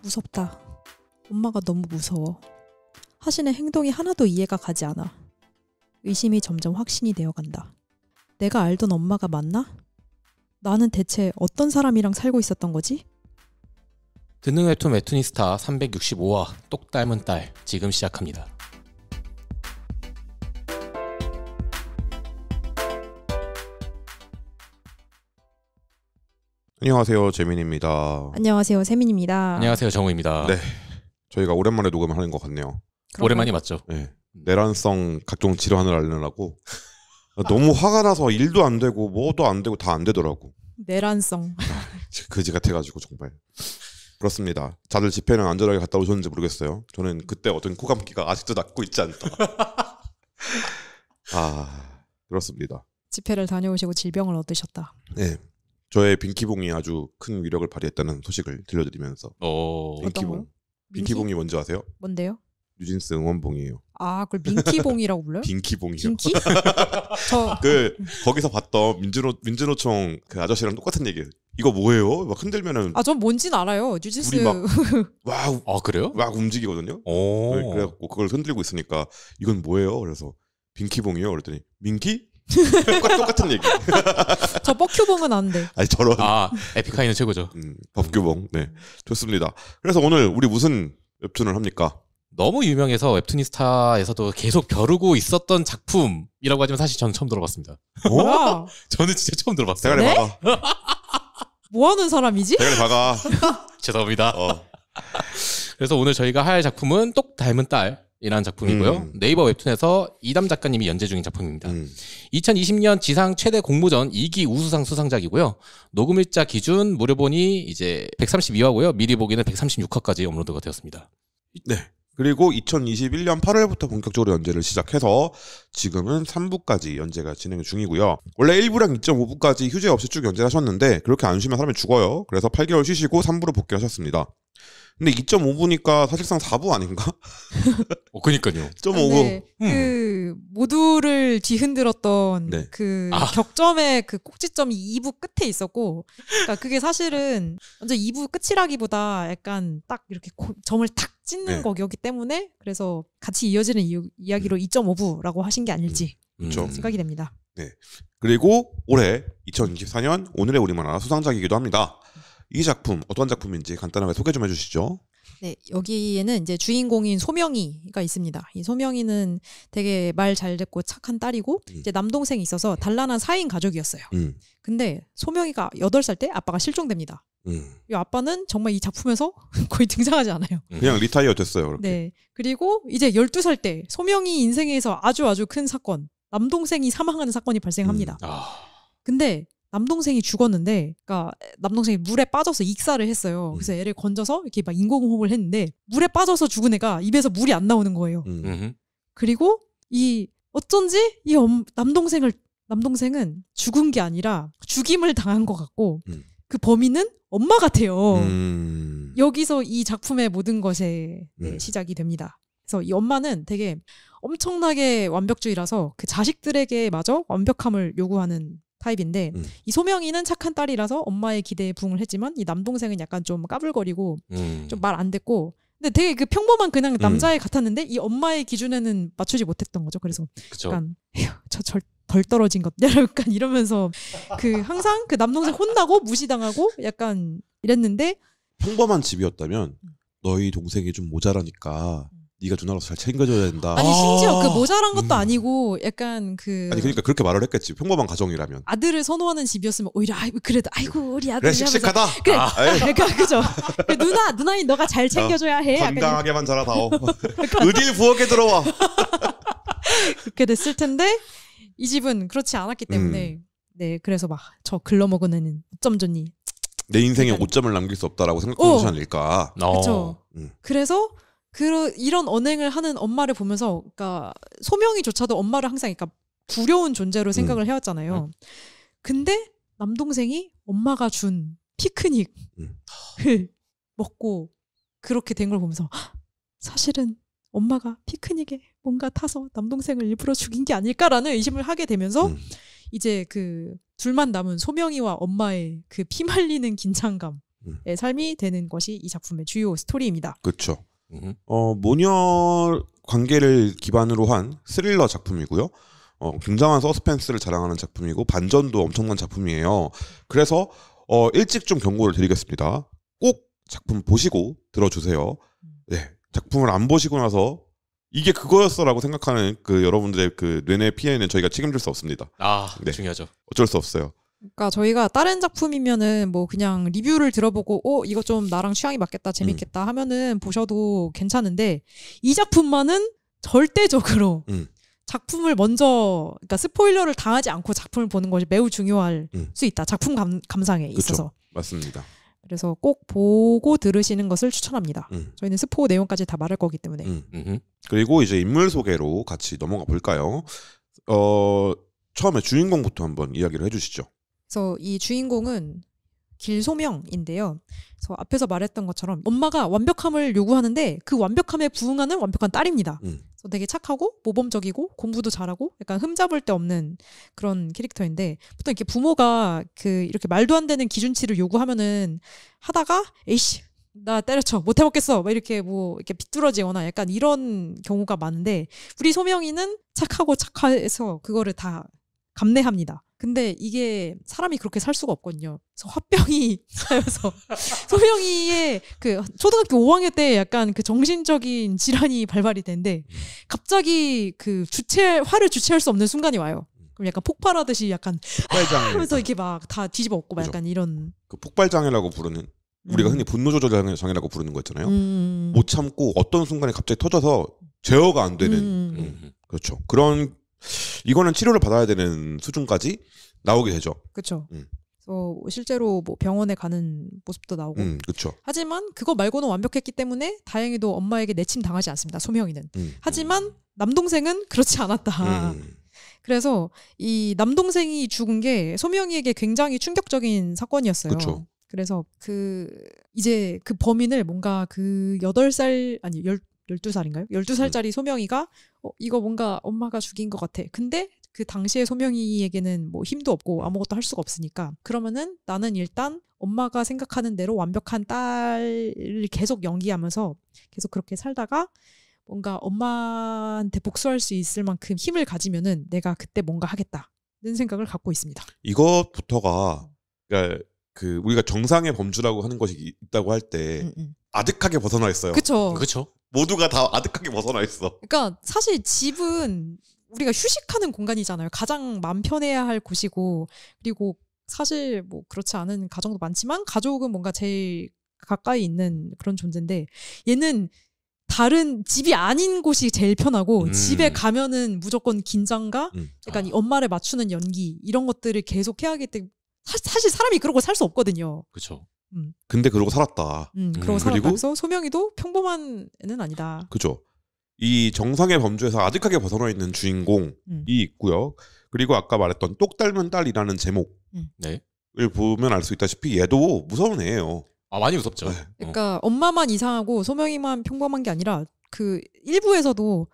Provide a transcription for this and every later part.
무섭다. 엄마가 너무 무서워. 하시는 행동이 하나도 이해가 가지 않아. 의심이 점점 확신이 되어간다. 내가 알던 엄마가 맞나? 나는 대체 어떤 사람이랑 살고 있었던 거지? 듣는 웹툰 웹툰이스타 365화 똑 닮은 딸 지금 시작합니다. 안녕하세요, 재민입니다. 안녕하세요, 세민입니다. 안녕하세요, 정우입니다. 네, 저희가 오랜만에 녹음을 하는 것 같네요. 오랜만이 맞죠? 네, 내란성 각종 질환을 앓느라고 너무 화가 나서 일도 안 되고 뭐도 안 되고 다 안 되더라고. 내란성. 그지 같아가지고 정말. 그렇습니다. 다들 집회는 안전하게 갔다 오셨는지 모르겠어요. 저는 그때 어떤 코감기가 아직도 낫고 있지 않다. 그렇습니다. 집회를 다녀오시고 질병을 얻으셨다. 네, 저의 빈키봉이 아주 큰 위력을 발휘했다는 소식을 들려드리면서. 빈키봉? 빈키봉이 뭔지 아세요? 뭔데요? 뉴진스 응원봉이에요. 아, 그걸 민키봉이라고 불러요? 빈키봉이요. 빈키? 거기서 봤던 민주노총 그 아저씨랑 똑같은 얘기예요. 이거 뭐예요? 막 흔들면은. 전 뭔지는 알아요. 뉴진스. 둘이 막 그래요? 막 움직이거든요. 그래갖고 그걸 흔들고 있으니까 이건 뭐예요? 그래서 빈키봉이요. 그랬더니 민키? 똑같은 얘기. 저 뻑큐봉은 아는데. 아니 저런. 에픽하이는 최고죠. 법규봉. 네, 좋습니다. 그래서 오늘 우리 무슨 웹툰을 합니까? 너무 유명해서 웹툰이스타에서도 계속 벼르고 있었던 작품이라고 하지만 사실 저는 처음 들어봤습니다. 뭐야? 저는 진짜 처음 들어봤어요. 대가리 네? 박아. 뭐 하는 사람이지? 대가리 박아. 죄송합니다. 그래서 오늘 저희가 할 작품은 똑 닮은 딸이라는 작품이고요. 네이버 웹툰에서 이담 작가님이 연재 중인 작품입니다. 2020년 지상 최대 공모전 2기 우수상 수상작이고요. 녹음일자 기준 무료본이 이제 132화고요. 미리 보기는 136화까지 업로드가 되었습니다. 네. 그리고 2021년 8월부터 본격적으로 연재를 시작해서 지금은 3부까지 연재가 진행 중이고요. 원래 1부랑 2.5부까지 휴재 없이 쭉 연재를 하셨는데 그렇게 안 쉬면 사람이 죽어요. 그래서 8개월 쉬시고 3부로 복귀하셨습니다. 근데 2.5부니까 사실상 4부 아닌가? 그니까요. 2.5부. 그 모두를 뒤흔들었던 네. 그 격점의 그 꼭지점이 2부 끝에 있었고, 그러니까 그게 사실은 완전 2부 끝이라기보다 약간 딱 이렇게 점을 탁 찍는 거기 때문에 그래서 같이 이어지는 이야기로 2.5부라고 하신 게 아닐지 생각이 됩니다. 네. 그리고 올해 2024년 오늘의 우리만화 수상작이기도 합니다. 이 작품 어떤 작품인지 간단하게 소개 좀 해주시죠. 네, 여기에는 이제 주인공인 소명이가 있습니다. 이 소명이는 되게 말 잘 듣고 착한 딸이고 이제 남동생이 있어서 단란한 4인 가족이었어요. 근데 소명이가 8살 때 아빠가 실종됩니다. 이 아빠는 정말 이 작품에서 거의 등장하지 않아요. 그냥 리타이어 됐어요. 그렇게. 네. 그리고 이제 12살 때 소명이 인생에서 아주 큰 사건, 남동생이 사망하는 사건이 발생합니다. 근데 남동생이 죽었는데, 그러니까 남동생이 물에 빠져서 익사를 했어요. 그래서 애를 건져서 이렇게 막 인공호흡을 했는데 물에 빠져서 죽은 애가 입에서 물이 안 나오는 거예요. 그리고 어쩐지 이 남동생은 죽은 게 아니라 죽임을 당한 것 같고 그 범인은 엄마 같아요. 여기서 이 작품의 모든 것의 시작이 됩니다. 그래서 이 엄마는 되게 엄청나게 완벽주의라서 그 자식들에게마저 완벽함을 요구하는 타입인데 이 소명이는 착한 딸이라서 엄마의 기대에 부응을 했지만 이 남동생은 약간 좀 까불거리고 좀 말 안 듣고 근데 되게 그 평범한 그냥 남자애 같았는데 이 엄마의 기준에는 맞추지 못했던 거죠. 그래서 그쵸. 약간 저 덜 떨어진 것 약간 이러면서 그 항상 그 남동생 혼나고 무시당하고 약간 이랬는데 평범한 집이었다면 너희 동생이 좀 모자라니까 네가 누나로서 잘 챙겨줘야 된다. 아니 심지어 그 모자란 것도 아니고 약간 아니 그러니까 그렇게 말을 했겠지. 평범한 가정이라면. 아들을 선호하는 집이었으면 오히려 그래도 우리 아들 그래 씩씩하다. 그래 그러니까 그죠. 누나인 너가 잘 챙겨줘야 해. 건강하게만 자라다오. 어딜 부엌에 들어와. 그렇게 됐을 텐데 이 집은 그렇지 않았기 때문에 네 그래서 막 저 글러먹은 애는 어쩜 좋니. 내 인생에 오점을 남길 수 없다라고 생각하는 것이 아닐까. 그렇죠. 그래서 이런 언행을 하는 엄마를 보면서, 그러니까 소명이조차도 엄마를 항상 그러니까 두려운 존재로 생각을 해왔잖아요. 근데 남동생이 엄마가 준 피크닉을 먹고 그렇게 된 걸 보면서 사실은 엄마가 피크닉에 뭔가 타서 남동생을 일부러 죽인 게 아닐까라는 의심을 하게 되면서 이제 그 둘만 남은 소명이와 엄마의 그 피말리는 긴장감 삶이 되는 것이 이 작품의 주요 스토리입니다. 그렇죠. 모녀 관계를 기반으로 한 스릴러 작품이고요. 굉장한 서스펜스를 자랑하는 작품이고 반전도 엄청난 작품이에요. 그래서 일찍 좀 경고를 드리겠습니다. 꼭 작품 보시고 들어주세요. 네, 작품을 안 보시고 나서 이게 그거였어라고 생각하는 그 여러분들의 그 뇌내 피해는 저희가 책임질 수 없습니다. 네. 중요하죠. 어쩔 수 없어요. 그러니까 저희가 다른 작품이면은 뭐 그냥 리뷰를 들어보고 이거 좀 나랑 취향이 맞겠다, 재밌겠다 하면은 보셔도 괜찮은데 이 작품만은 절대적으로 작품을 먼저 그러니까 스포일러를 당하지 않고 작품을 보는 것이 매우 중요할 수 있다. 작품 감상에 있어서. 맞습니다. 그래서 꼭 보고 들으시는 것을 추천합니다. 저희는 스포 내용까지 다 말할 거기 때문에. 그리고 이제 인물 소개로 같이 넘어가 볼까요? 처음에 주인공부터 한번 이야기를 해주시죠. 그래서 이 주인공은 길소명인데요. 그래서 앞에서 말했던 것처럼 엄마가 완벽함을 요구하는데 그 완벽함에 부응하는 완벽한 딸입니다. 그래서 되게 착하고 모범적이고 공부도 잘하고 약간 흠잡을 데 없는 그런 캐릭터인데 보통 이렇게 부모가 이렇게 말도 안 되는 기준치를 요구하면은 하다가 에이씨 나 때려쳐 못 해먹겠어 막 이렇게 이렇게 비뚤어지거나 약간 이런 경우가 많은데 우리 소명이는 착하고 착해서 그거를 다 감내합니다. 근데 이게 사람이 그렇게 살 수가 없거든요. 그래서 화병이 쌓여서 소명이의 초등학교 5학년 때 약간 정신적인 질환이 발발이 되는데 갑자기 화를 주체할 수 없는 순간이 와요. 그럼 약간 폭발하듯이 약간 하면서 이렇게 막 다 뒤집어 엎고 막 약간 이런 그 폭발장애라고 부르는 우리가 흔히 분노조절장애라고 부르는 거 있잖아요. 못 참고 어떤 순간에 갑자기 터져서 제어가 안 되는 그렇죠. 그런 이거는 치료를 받아야 되는 수준까지 나오게 되죠. 그렇죠. 그래서 실제로 병원에 가는 모습도 나오고. 그렇죠. 하지만 그거 말고는 완벽했기 때문에 다행히도 엄마에게 내침 당하지 않습니다. 소명이는. 하지만 남동생은 그렇지 않았다. 그래서 이 남동생이 죽은 게 소명이에게 굉장히 충격적인 사건이었어요. 그쵸. 그래서 이제 그 범인을 뭔가 8살 아니 12살인가요? 12살짜리 소명이가 이거 뭔가 엄마가 죽인 것 같아. 근데 그 당시에 소명이에게는 힘도 없고 아무것도 할 수가 없으니까 그러면은 나는 일단 엄마가 생각하는 대로 완벽한 딸을 계속 연기하면서 계속 그렇게 살다가 뭔가 엄마한테 복수할 수 있을 만큼 힘을 가지면은 내가 그때 뭔가 하겠다는 생각을 갖고 있습니다. 이것부터가 그러니까 우리가 정상의 범주라고 하는 것이 있다고 할 때 아득하게 벗어나 있어요. 그렇죠. 모두가 다 아득하게 벗어나 있어. 그러니까 사실 집은 우리가 휴식하는 공간이잖아요. 가장 마음 편해야 할 곳이고 그리고 사실 그렇지 않은 가정도 많지만 가족은 뭔가 제일 가까이 있는 그런 존재인데 얘는 다른 집이 아닌 곳이 제일 편하고 집에 가면은 무조건 긴장과 약간 이 엄마를 맞추는 연기 이런 것들을 계속 해야 하기 때문에 사실 사람이 그러고 살 수 없거든요. 그렇죠. 근데 그러고 살았다. 그러고 살았다. 그래서 소명이도 평범한 애는 아니다. 그죠. 이 정상의 범주에서 아득하게 벗어나 있는 주인공이 있고요. 그리고 아까 말했던 똑 닮은 딸이라는 제목을 보면 알 수 있다시피 얘도 무서운 애예요. 많이 무섭죠. 네. 그러니까 엄마만 이상하고 소명이만 평범한 게 아니라 일부에서도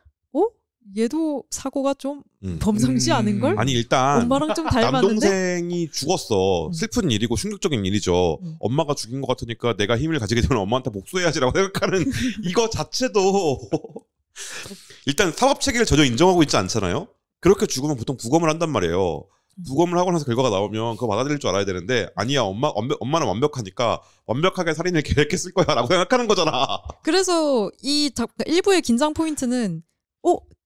얘도 사고가 좀 범상치 않은걸? 아니 일단 엄마랑 좀 닮았는데? 남동생이 죽었어. 슬픈 일이고 충격적인 일이죠. 엄마가 죽인 것 같으니까 내가 힘을 가지게 되면 엄마한테 복수해야지라고 생각하는 이거 자체도 일단 사법체계를 전혀 인정하고 있지 않잖아요. 그렇게 죽으면 보통 부검을 한단 말이에요. 부검을 하고 나서 결과가 나오면 그거 받아들일 줄 알아야 되는데 아니야 엄마는 완벽하니까 완벽하게 살인을 계획했을 거야 라고 생각하는 거잖아. 그래서 일부의 긴장 포인트는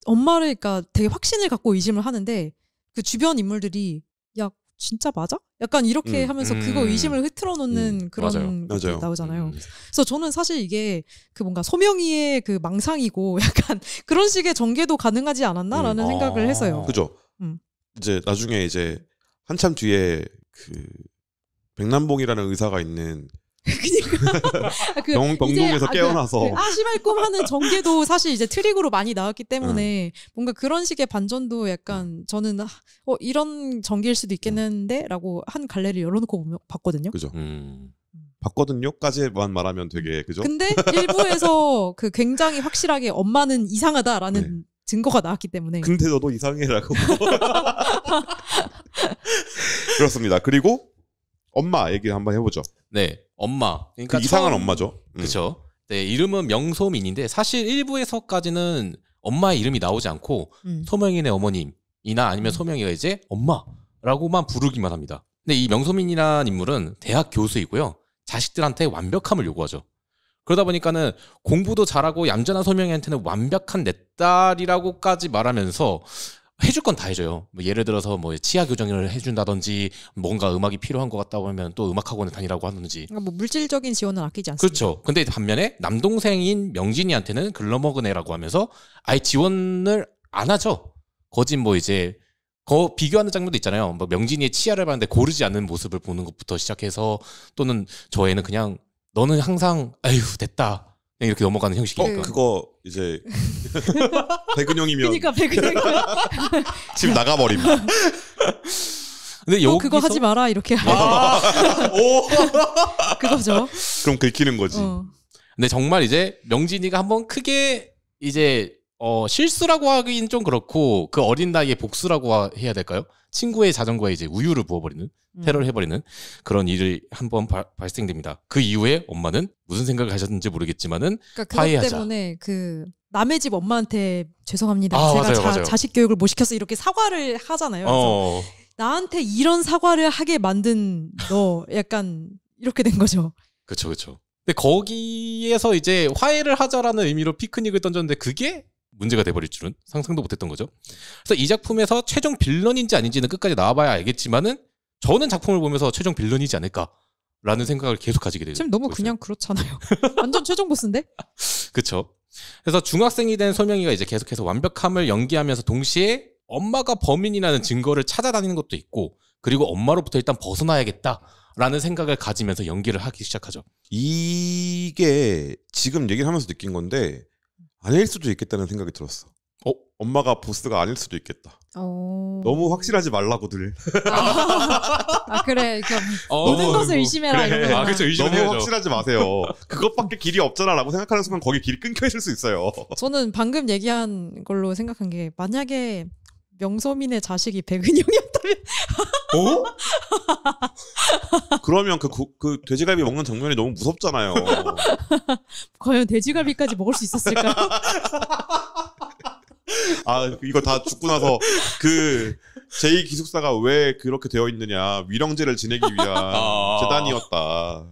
엄마를 그러니까 되게 확신을 갖고 의심을 하는데 그 주변 인물들이 야 진짜 맞아? 약간 이렇게 하면서 그거 의심을 흐트러놓는 그런 것들이 나오잖아요. 그래서 저는 사실 이게 뭔가 소명이의 망상이고 약간 그런 식의 전개도 가능하지 않았나라는 생각을 했어요. 그죠. 이제 나중에 이제 한참 뒤에 백남봉이라는 의사가 있는 병동에서 깨어나서 시발꿈 하는 전개도 사실 이제 트릭으로 많이 나왔기 때문에 뭔가 그런 식의 반전도 약간 저는 이런 전개일 수도 있겠는데 라고 한 갈래를 열어놓고 봤거든요. 그죠. 봤거든요까지만 말하면 되게 그죠. 근데 일부에서 굉장히 확실하게 엄마는 이상하다라는 증거가 나왔기 때문에. 근데 너도 이상해라고. 그렇습니다. 그리고 엄마 얘기 한번 해보죠. 네, 엄마. 그러니까 그 이상한 엄마죠. 그렇죠. 네, 이름은 명소민인데 사실 일부에서까지는 엄마의 이름이 나오지 않고 소명인의 어머님이나 아니면 소명이가 이제 엄마라고만 부르기만 합니다. 근데 이 명소민이라는 인물은 대학 교수이고요. 자식들한테 완벽함을 요구하죠. 그러다 보니까는 공부도 잘하고 얌전한 소명이한테는 완벽한 내 딸이라고까지 말하면서 해줄 건 다 해줘요. 뭐 예를 들어서 뭐 치아 교정을 해준다든지 뭔가 음악이 필요한 것 같다고 하면 또 음악학원을 다니라고 하든지. 뭐 물질적인 지원은 아끼지 않습니다. 그렇죠. 근데 반면에 남동생인 명진이한테는 글러먹은 애라고 하면서 아예 지원을 안 하죠. 거진 뭐 이제 비교하는 장면도 있잖아요. 뭐 명진이의 치아를 봤는데 고르지 않는 모습을 보는 것부터 시작해서 또는 저 애는 그냥 너는 항상 아휴 됐다. 그냥 이렇게 넘어가는 형식이니까. 그거 이제 백은영이면 그러니까 백은영이면 지금 나가버림. 근데 그거 하지 마라 이렇게 오. 그거죠. 그럼 긁히는 거지. 근데 정말 이제 명진이가 한번 크게 이제 실수라고 하긴 좀 그렇고 그 어린 나이에 복수라고 해야 될까요? 친구의 자전거에 이제 우유를 부어버리는 테러를 해버리는 그런 일이 한번 발생됩니다. 그 이후에 엄마는 무슨 생각을 하셨는지 모르겠지만은 그러니까 그것 화해하자. 때문에 그 남의 집 엄마한테 죄송합니다. 아, 제가 맞아요. 자식 교육을 못 시켜서 이렇게 사과를 하잖아요. 그래서 나한테 이런 사과를 하게 만든 너 약간 이렇게 된 거죠. 그렇죠, 그렇죠. 근데 거기에서 이제 화해를 하자라는 의미로 피크닉을 던졌는데 그게 문제가 돼버릴 줄은 상상도 못했던 거죠. 그래서 이 작품에서 최종 빌런인지 아닌지는 끝까지 나와봐야 알겠지만은 저는 작품을 보면서 최종 빌런이지 않을까라는 생각을 계속 가지게 되죠. 지금 너무 그냥 그렇잖아요. 완전 최종 보스인데? 그렇죠. 그래서 중학생이 된 소명이가 이제 계속해서 완벽함을 연기하면서 동시에 엄마가 범인이라는 증거를 찾아다니는 것도 있고 그리고 엄마로부터 일단 벗어나야겠다라는 생각을 가지면서 연기를 하기 시작하죠. 이게 지금 얘기를 하면서 느낀 건데 아닐 수도 있겠다는 생각이 들었어. 엄마가 보스가 아닐 수도 있겠다. 너무 확실하지 말라고들. 그래. 모든 것을 의심해라. 그래. 이런 그렇죠. 너무 확실하지 마세요. 그것밖에 길이 없잖아라고 생각하는 순간 거기 길이 끊겨 있을 수 있어요. 저는 방금 얘기한 걸로 생각한 게 만약에 명소민의 자식이 백은영이었다면 그러면 그 돼지갈비 먹는 장면이 너무 무섭잖아요. 과연 돼지갈비까지 먹을 수 있었을까요? 이거 다 죽고 나서 그 제2기숙사가 왜 그렇게 되어 있느냐 위령제를 지내기 위한 재단이었다.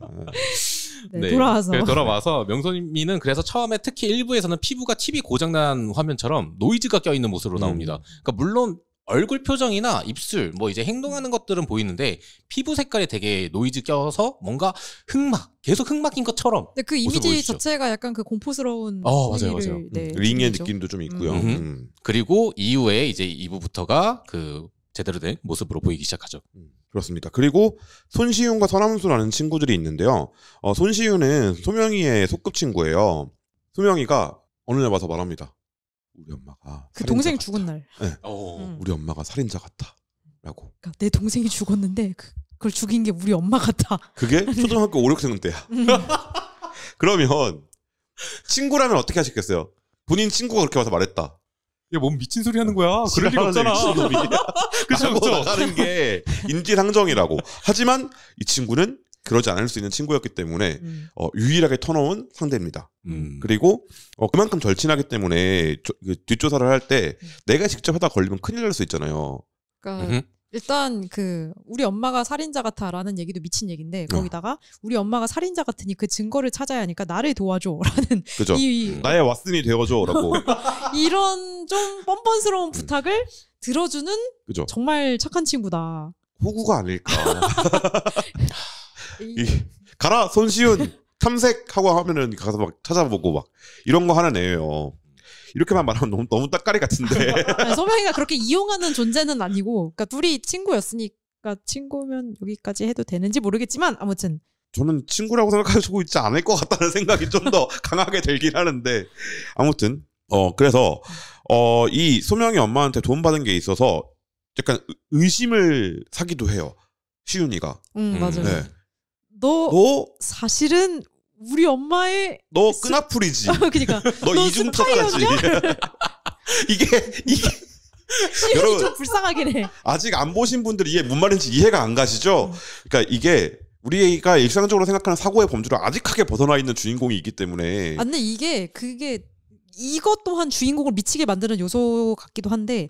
네, 돌아와서 명소민은 그래서 처음에 특히 일부에서는 피부가 TV 고장난 화면처럼 노이즈가 껴있는 모습으로 나옵니다. 그러니까 물론 얼굴 표정이나 입술 뭐 이제 행동하는 것들은 보이는데 피부 색깔이 되게 노이즈 껴서 뭔가 계속 흑막인 것처럼. 근데 그 이미지 자체가 약간 그 공포스러운 맞아요. 네, 링의 느낌도 좀 있고요. 그리고 이후에 이제 2부부터가 그 제대로 된 모습으로 보이기 시작하죠. 그렇습니다. 그리고 손시윤과 서남수라는 친구들이 있는데요. 손시윤은 소명이의 소꿉친구예요. 소명이가 어느 날 와서 말합니다. 우리 엄마가 그 동생 죽은 날. 네. 우리 엄마가 살인자 같다. 라고. 그러니까 내 동생이 죽었는데 그걸 죽인 게 우리 엄마 같아. 그게 초등학교 5, 6학년 때야. 그러면 친구라면 어떻게 하시겠어요? 본인 친구가 그렇게 와서 말했다. 야, 뭔 미친 소리 하는 거야? 그럴 리가 없잖아. 그렇죠. 나가는 게 인지상정이라고. 하지만 이 친구는 그러지 않을 수 있는 친구였기 때문에 유일하게 터놓은 상대입니다. 그리고 그만큼 절친하기 때문에 뒷조사를 할 때 내가 직접 하다 걸리면 큰일 날 수 있잖아요. 그러니까 일단 우리 엄마가 살인자 같아라는 얘기도 미친 얘기인데 거기다가 우리 엄마가 살인자 같으니 그 증거를 찾아야 하니까 나를 도와줘라는 그죠. 나의 왓슨이 되어줘라고 이런 좀 뻔뻔스러운 부탁을 들어주는 그죠. 정말 착한 친구다. 호구가 아닐까. 가라 손시윤 탐색하고 하면은 가서 막 찾아보고 막 이런 거 하는 애예요. 이렇게만 말하면 너무 따까리 같은데. 소명이가 그렇게 이용하는 존재는 아니고, 그러니까 둘이 친구였으니까 친구면 여기까지 해도 되는지 모르겠지만 아무튼 저는 친구라고 생각하시고 있지 않을 것 같다는 생각이 좀 더 강하게 들긴 하는데 아무튼 그래서 이 소명이 엄마한테 돈 받은 게 있어서 약간 의심을 사기도 해요. 시윤이가. 맞아요. 네. 너 사실은 우리 엄마의 너 끈아풀이지. 그러니까 너 이중턱까지. 이게 시윤이 여러분, 좀 불쌍하긴 해. 아직 안 보신 분들이 이게 뭔 말인지 이해가 안 가시죠? 그러니까 이게 우리가 일상적으로 생각하는 사고의 범주를 아직하게 벗어나 있는 주인공이 있기 때문에. 근데 그게 이것 또한 주인공을 미치게 만드는 요소 같기도 한데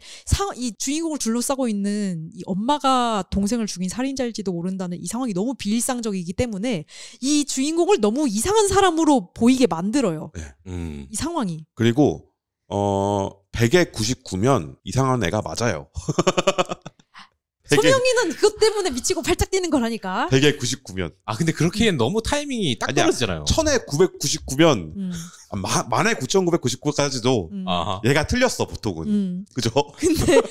이 주인공을 둘러싸고 있는 이 엄마가 동생을 죽인 살인자일지도 모른다는 이 상황이 너무 비일상적이기 때문에 이 주인공을 너무 이상한 사람으로 보이게 만들어요. 네. 이 상황이. 그리고 100에 99면 이상한 애가 맞아요. 소명이는 그것 때문에 미치고 팔짝 뛰는 거라니까. 100에 99면. 근데 그렇게는 너무 타이밍이 딱 떨어지잖아요. 1000에 999면 만에 9999까지도 얘가 틀렸어 보통은. 그죠? 근데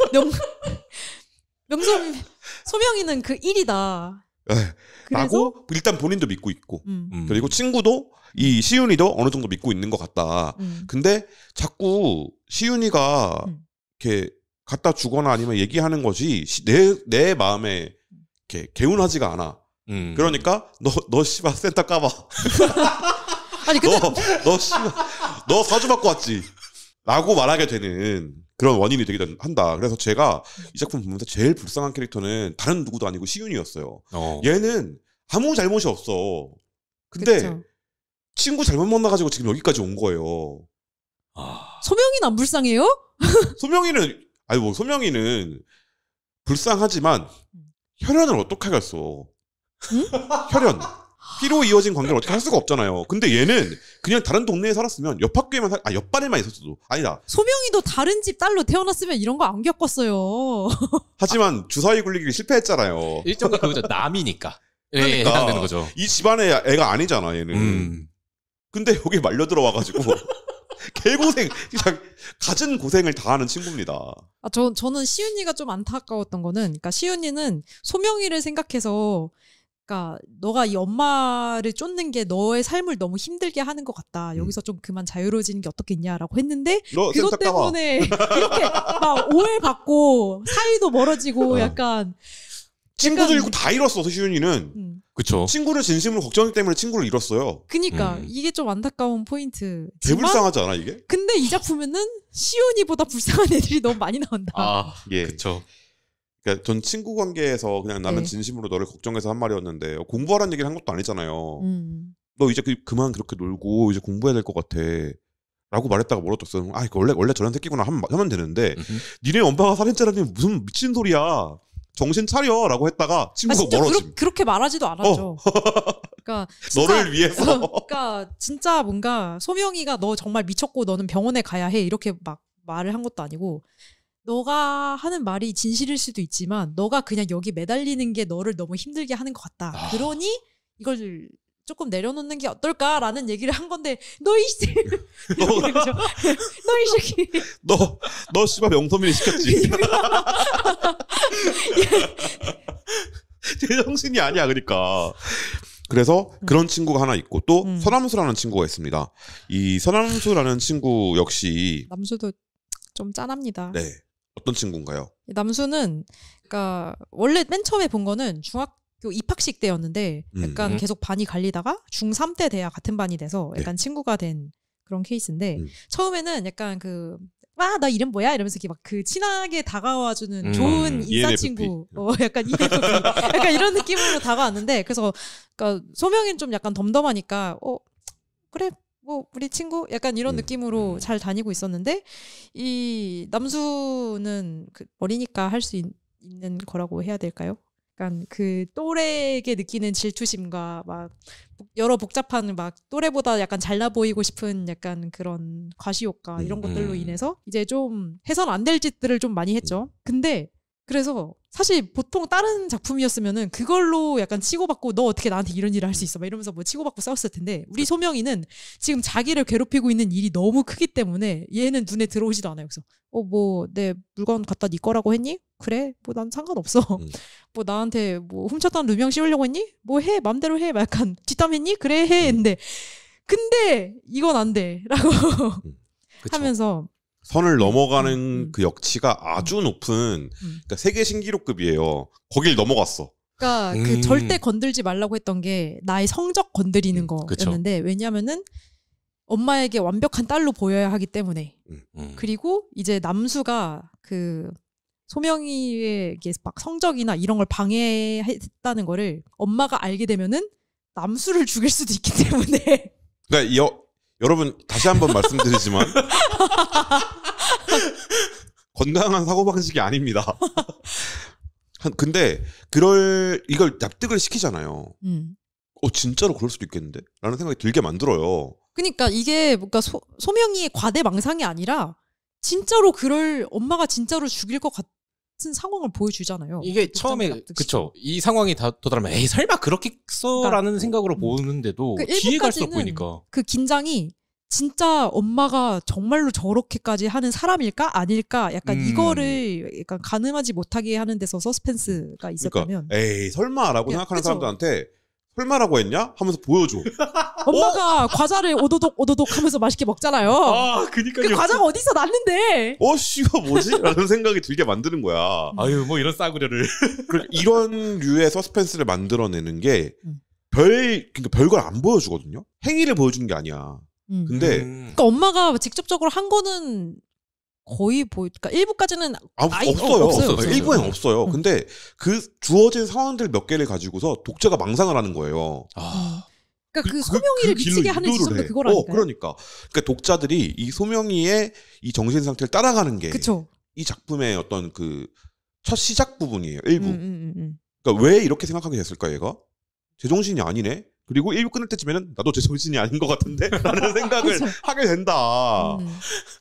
소명이는 그 1이다. 라고 일단 본인도 믿고 있고 그리고 친구도 이 시윤이도 어느 정도 믿고 있는 것 같다. 근데 자꾸 시윤이가 이렇게 갖다 주거나 아니면 얘기하는 것이 내 마음에 이렇게 개운하지가 않아. 그러니까 너 씨발 센터 까봐. 아니 근데 너 사주 받고 왔지. 라고 말하게 되는 그런 원인이 되기도 한다. 그래서 제가 이 작품 보면서 제일 불쌍한 캐릭터는 다른 누구도 아니고 시윤이었어요. 얘는 아무 잘못이 없어. 근데 그쵸. 친구 잘못 만나가지고 지금 여기까지 온 거예요. 소명이는 안 불쌍해요? 소명이는 불쌍하지만 혈연을 어떻게 하겠어? 응? 혈연. 피로 이어진 관계를 어떻게 할 수가 없잖아요. 근데 얘는 그냥 다른 동네에 살았으면 옆 학교에만 옆반에만 있었어도 아니다. 소명이도 다른 집 딸로 태어났으면 이런 거 안 겪었어요. 하지만 주사위 굴리기를 실패했잖아요. 일종의 그거죠. 남이니까. 그러니까 해당되는 거죠. 이 집안의 애가 아니잖아 얘는. 근데 여기 말려 들어와가지고 개고생, 그냥 갖은 고생을 다 하는 친구입니다. 저는 시윤이가 좀 안타까웠던 거는, 그러니까 시윤이는 소명이를 생각해서, 그러니까 너가 이 엄마를 쫓는 게 너의 삶을 너무 힘들게 하는 것 같다. 여기서 좀 그만 자유로워지는 게 어떻겠냐라고 했는데 그것 때문에 이렇게 막 오해받고 사이도 멀어지고 약간 친구들 다 잃었어. 시윤이는. 그쵸. 친구를 진심으로 걱정하기 때문에 친구를 잃었어요. 그니까 이게 좀 안타까운 포인트. 개불쌍하지 않아 이게? 근데 이 작품에는 시윤이보다 불쌍한 애들이 너무 많이 나온다. 예. 그쵸. 그러니까 전 친구 관계에서 그냥 나는 진심으로 너를 걱정해서 한 말이었는데 공부하라는 얘기를 한 것도 아니잖아요. 너 이제 그만 그렇게 놀고 이제 공부해야 될 것 같아. 라고 말했다가 멀어졌어. 원래 저런 새끼구나 하면 되는데 니네 엄마가 살인자라니 무슨 미친 소리야. 정신 차려 라고 했다가 친구가 멀어짐. 그렇게 말하지도 않았죠. 그러니까 너를 위해서. 그러니까 진짜 뭔가 소명이가 너 정말 미쳤고 너는 병원에 가야 해 이렇게 막 말을 한 것도 아니고 너가 하는 말이 진실일 수도 있지만 너가 그냥 여기 매달리는 게 너를 너무 힘들게 하는 것 같다. 그러니 이걸 조금 내려놓는 게 어떨까라는 얘기를 한 건데 너 이 새끼 너 씨발 명소민이 시켰지. 제정신이 아니야. 그러니까 그래서 그런 친구가 하나 있고 또 서남수라는 친구가 있습니다. 이 서남수라는 친구 역시 남수도 좀 짠합니다. 네. 어떤 친구인가요? 남수는 그러니까 원래 맨 처음에 본 거는 중학교 입학식 때였는데 약간 계속 반이 갈리다가 중3 때 돼야 같은 반이 돼서 약간 친구가 된 그런 케이스인데 처음에는 약간 너 이름 뭐야? 이러면서 이렇게 막 친하게 다가와주는 좋은 인싸 친구. 약간 ENFP. 약간 이런 느낌으로 다가왔는데 그래서 그러니까 소명이는 좀 약간 덤덤하니까 그래 뭐 우리 친구 약간 이런 느낌으로 잘 다니고 있었는데 이 남수는 어리니까 할 수 있는 거라고 해야 될까요? 약간 그 또래에게 느끼는 질투심과 막 여러 복잡한 막 또래보다 약간 잘나 보이고 싶은 약간 그런 과시욕과 이런 것들로 인해서 이제 좀 해선 안 될 짓들을 좀 많이 했죠. 근데 그래서 사실 보통 다른 작품이었으면은 그걸로 약간 치고받고 너 어떻게 나한테 이런 일을 할 수 있어 막 이러면서 뭐 치고받고 싸웠을 텐데 우리 소명이는 지금 자기를 괴롭히고 있는 일이 너무 크기 때문에 얘는 눈에 들어오지도 않아요. 그래서 뭐 내 물건 갖다 네 거라고 했니? 그래 뭐 난 상관없어. 뭐 나한테 뭐 훔쳤다는 누명 씌우려고 했니? 뭐 해 맘대로 해. 약간 뒷담했니? 그래 해 했는데 근데 이건 안 돼 라고 하면서 선을 넘어가는 그 역치가 아주 높은 그러니까 세계 신기록급이에요. 거길 넘어갔어. 그러니까 그 절대 건들지 말라고 했던 게 나의 성적 건드리는 거였는데 왜냐하면은 엄마에게 완벽한 딸로 보여야 하기 때문에 그리고 이제 남수가 그 소명이의 막 성적이나 이런 걸 방해했다는 거를 엄마가 알게 되면은 남수를 죽일 수도 있기 때문에. 그러니까 여러분 다시 한번 말씀드리지만 건강한 사고방식이 아닙니다. 근데 이걸 납득을 시키잖아요. 진짜로 그럴 수도 있겠는데? 라는 생각이 들게 만들어요. 그러니까 이게 뭔가 소명이의 과대망상이 아니라 진짜로 엄마가 진짜로 죽일 것 같은 상황을 보여주잖아요. 이게 처음에 그쵸. 이 상황이 도달하면 에이 설마 그렇겠어라는 그러니까, 생각으로 보는데도 뒤에 갈수록 보이니까 그 긴장이 진짜 엄마가 정말로 저렇게까지 하는 사람일까 아닐까 약간 이거를 약간 가늠하지 못하게 하는 데서 서스펜스가 있었다면 그러니까 에이 설마라고 생각하는 그쵸? 사람들한테 설마라고 했냐? 하면서 보여줘. 엄마가 과자를 오도독 하면서 맛있게 먹잖아요. 아, 그니까요. 그 과자가 어디서 났는데? 씨가 뭐지? 라는 생각이 들게 만드는 거야. 아유, 뭐 이런 싸구려를. 이런 류의 서스펜스를 만들어내는 게 그러니까 별걸 안 보여주거든요. 행위를 보여주는 게 아니야. 근데 그러니까 엄마가 직접적으로 한 거는 거의 그러니까 1부까지는 없어요. 1부에는 없어요. 근데 그 주어진 상황들 몇 개를 가지고서 독자가 망상을 하는 거예요. 그러니까 그 소명이를 미치게 하는 지점도 그거라니까요. 그러니까 독자들이 이 소명이의 이 정신 상태를 따라가는 게 이 작품의 어떤 그 첫 시작 부분이에요. 1부. 그러니까 왜 이렇게 생각하게 됐을까 얘가? 제정신이 아니네. 그리고 1부 끝날 때쯤에는 나도 제정신이 아닌 것 같은데? 라는 생각을 하게 된다.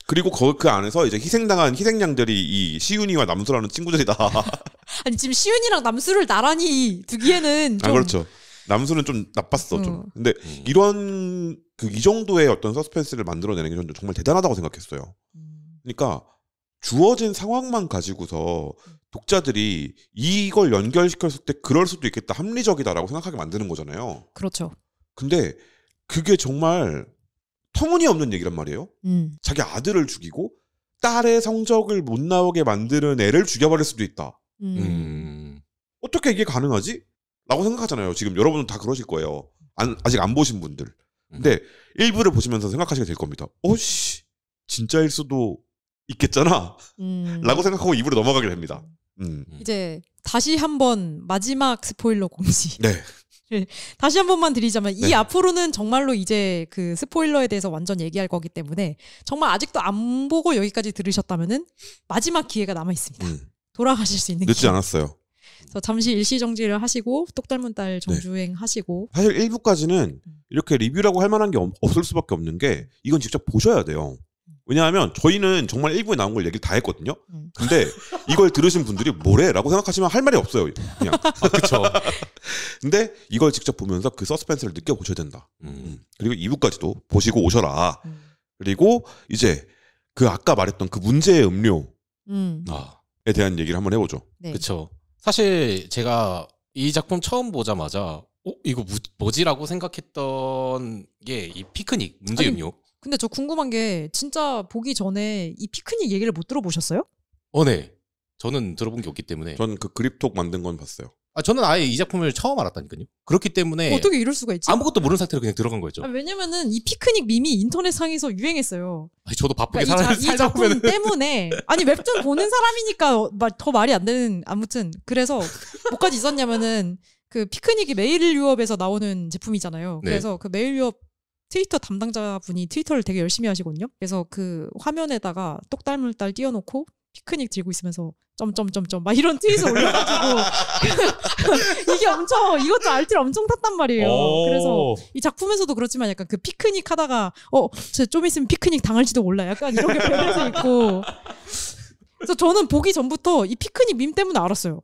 그리고 그 안에서 이제 희생당한 희생양들이 이 시윤이와 남수라는 친구들이다. 아니 지금 시윤이랑 남수를 나란히 두기에는 좀... 그렇죠. 남수는 좀 나빴어 좀. 근데 이런 이 정도의 어떤 서스펜스를 만들어내는 게 저는 정말 대단하다고 생각했어요. 그러니까 주어진 상황만 가지고서 독자들이 이걸 연결시켰을 때 그럴 수도 있겠다, 합리적이다라고 생각하게 만드는 거잖아요. 그렇죠. 근데 그게 정말 터무니없는 얘기란 말이에요. 자기 아들을 죽이고 딸의 성적을 못 나오게 만드는 애를 죽여버릴 수도 있다. 어떻게 이게 가능하지? 라고 생각하잖아요. 지금 여러분은 다 그러실 거예요. 아직 안 보신 분들. 근데 일부를 보시면서 생각하시게 될 겁니다. 진짜일 수도 있겠잖아. 라고 생각하고 2부로 넘어가게 됩니다. 이제 다시 한번 마지막 스포일러 공지. 네. 다시 한 번만 드리자면 이 앞으로는 정말로 이제 그 스포일러에 대해서 완전 얘기할 거기 때문에 정말 아직도 안 보고 여기까지 들으셨다면은 마지막 기회가 남아 있습니다. 돌아가실 수 있는 늦지 않았어요. 그래서 잠시 일시정지를 하시고 똑 닮은 딸 정주행 하시고. 사실 1부까지는 이렇게 리뷰라고 할 만한 게 없을 수밖에 없는 게 이건 직접 보셔야 돼요. 왜냐하면 저희는 정말 1부에 나온 걸 얘기를 다 했거든요. 근데 이걸 들으신 분들이 뭐래? 라고 생각하시면 할 말이 없어요. 그냥. 그쵸. 근데 이걸 직접 보면서 그 서스펜스를 느껴보셔야 된다. 그리고 2부까지도 보시고 오셔라. 그리고 이제 그 아까 말했던 그 문제의 음료에 대한 얘기를 한번 해보죠. 네. 그쵸. 사실 제가 이 작품 처음 보자마자 이거 뭐지라고 생각했던 게 이 피크닉 문제의 음료. 근데 저 궁금한 게 진짜 보기 전에 이 피크닉 얘기를 못 들어보셨어요? 네. 저는 들어본 게 없기 때문에. 저는 그 그립톡 만든 건 봤어요. 저는 아예 이 작품을 처음 알았다니까요. 그렇기 때문에 어떻게 이럴 수가 있지? 아무것도 모르는 상태로 그냥 들어간 거였죠. 왜냐면은 이 피크닉 밈이 인터넷상에서 유행했어요. 저도 바쁘게 그러니까 살다 이 작품 때문에 아니 웹툰 보는 사람이니까 더 말이 안 되는 아무튼 그래서 뭐까지 있었냐면은 그 피크닉이 메일 유업에서 나오는 제품이잖아요. 그래서 그 메일 유업 트위터 담당자분이 트위터를 되게 열심히 하시거든요. 그래서 그 화면에다가 똑 닮은 딸 띄워놓고 피크닉 들고 있으면서 점점점점 막 이런 트윗을 올려가지고 이게 엄청 이것도 알티를 엄청 탔단 말이에요. 그래서 이 작품에서도 그렇지만 약간 그 피크닉 하다가 좀 있으면 피크닉 당할지도 몰라. 약간 이런 게 배려서 있고. 그래서 저는 보기 전부터 이 피크닉 밈 때문에 알았어요.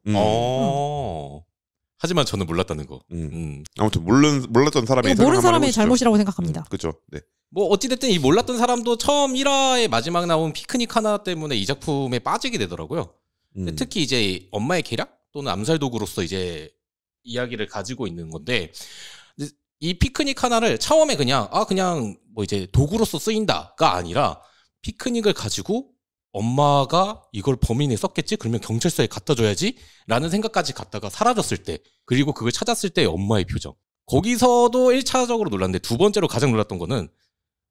하지만 저는 몰랐다는 거. 아무튼 몰랐던 사람의 모르는 사람의 잘못이라고 생각합니다. 그렇죠. 네. 뭐 어찌됐든 이 몰랐던 사람도 처음 1화의 마지막 나온 피크닉 하나 때문에 이 작품에 빠지게 되더라고요. 특히 이제 엄마의 계략 또는 암살 도구로서 이제 이야기를 가지고 있는 건데 이 피크닉 하나를 처음에 그냥 뭐 이제 도구로서 쓰인다가 아니라 피크닉을 가지고 엄마가 이걸 범인에 썼겠지? 그러면 경찰서에 갖다 줘야지? 라는 생각까지 갔다가 사라졌을 때 그리고 그걸 찾았을 때 엄마의 표정 거기서도 1차적으로 놀랐는데 두 번째로 가장 놀랐던 거는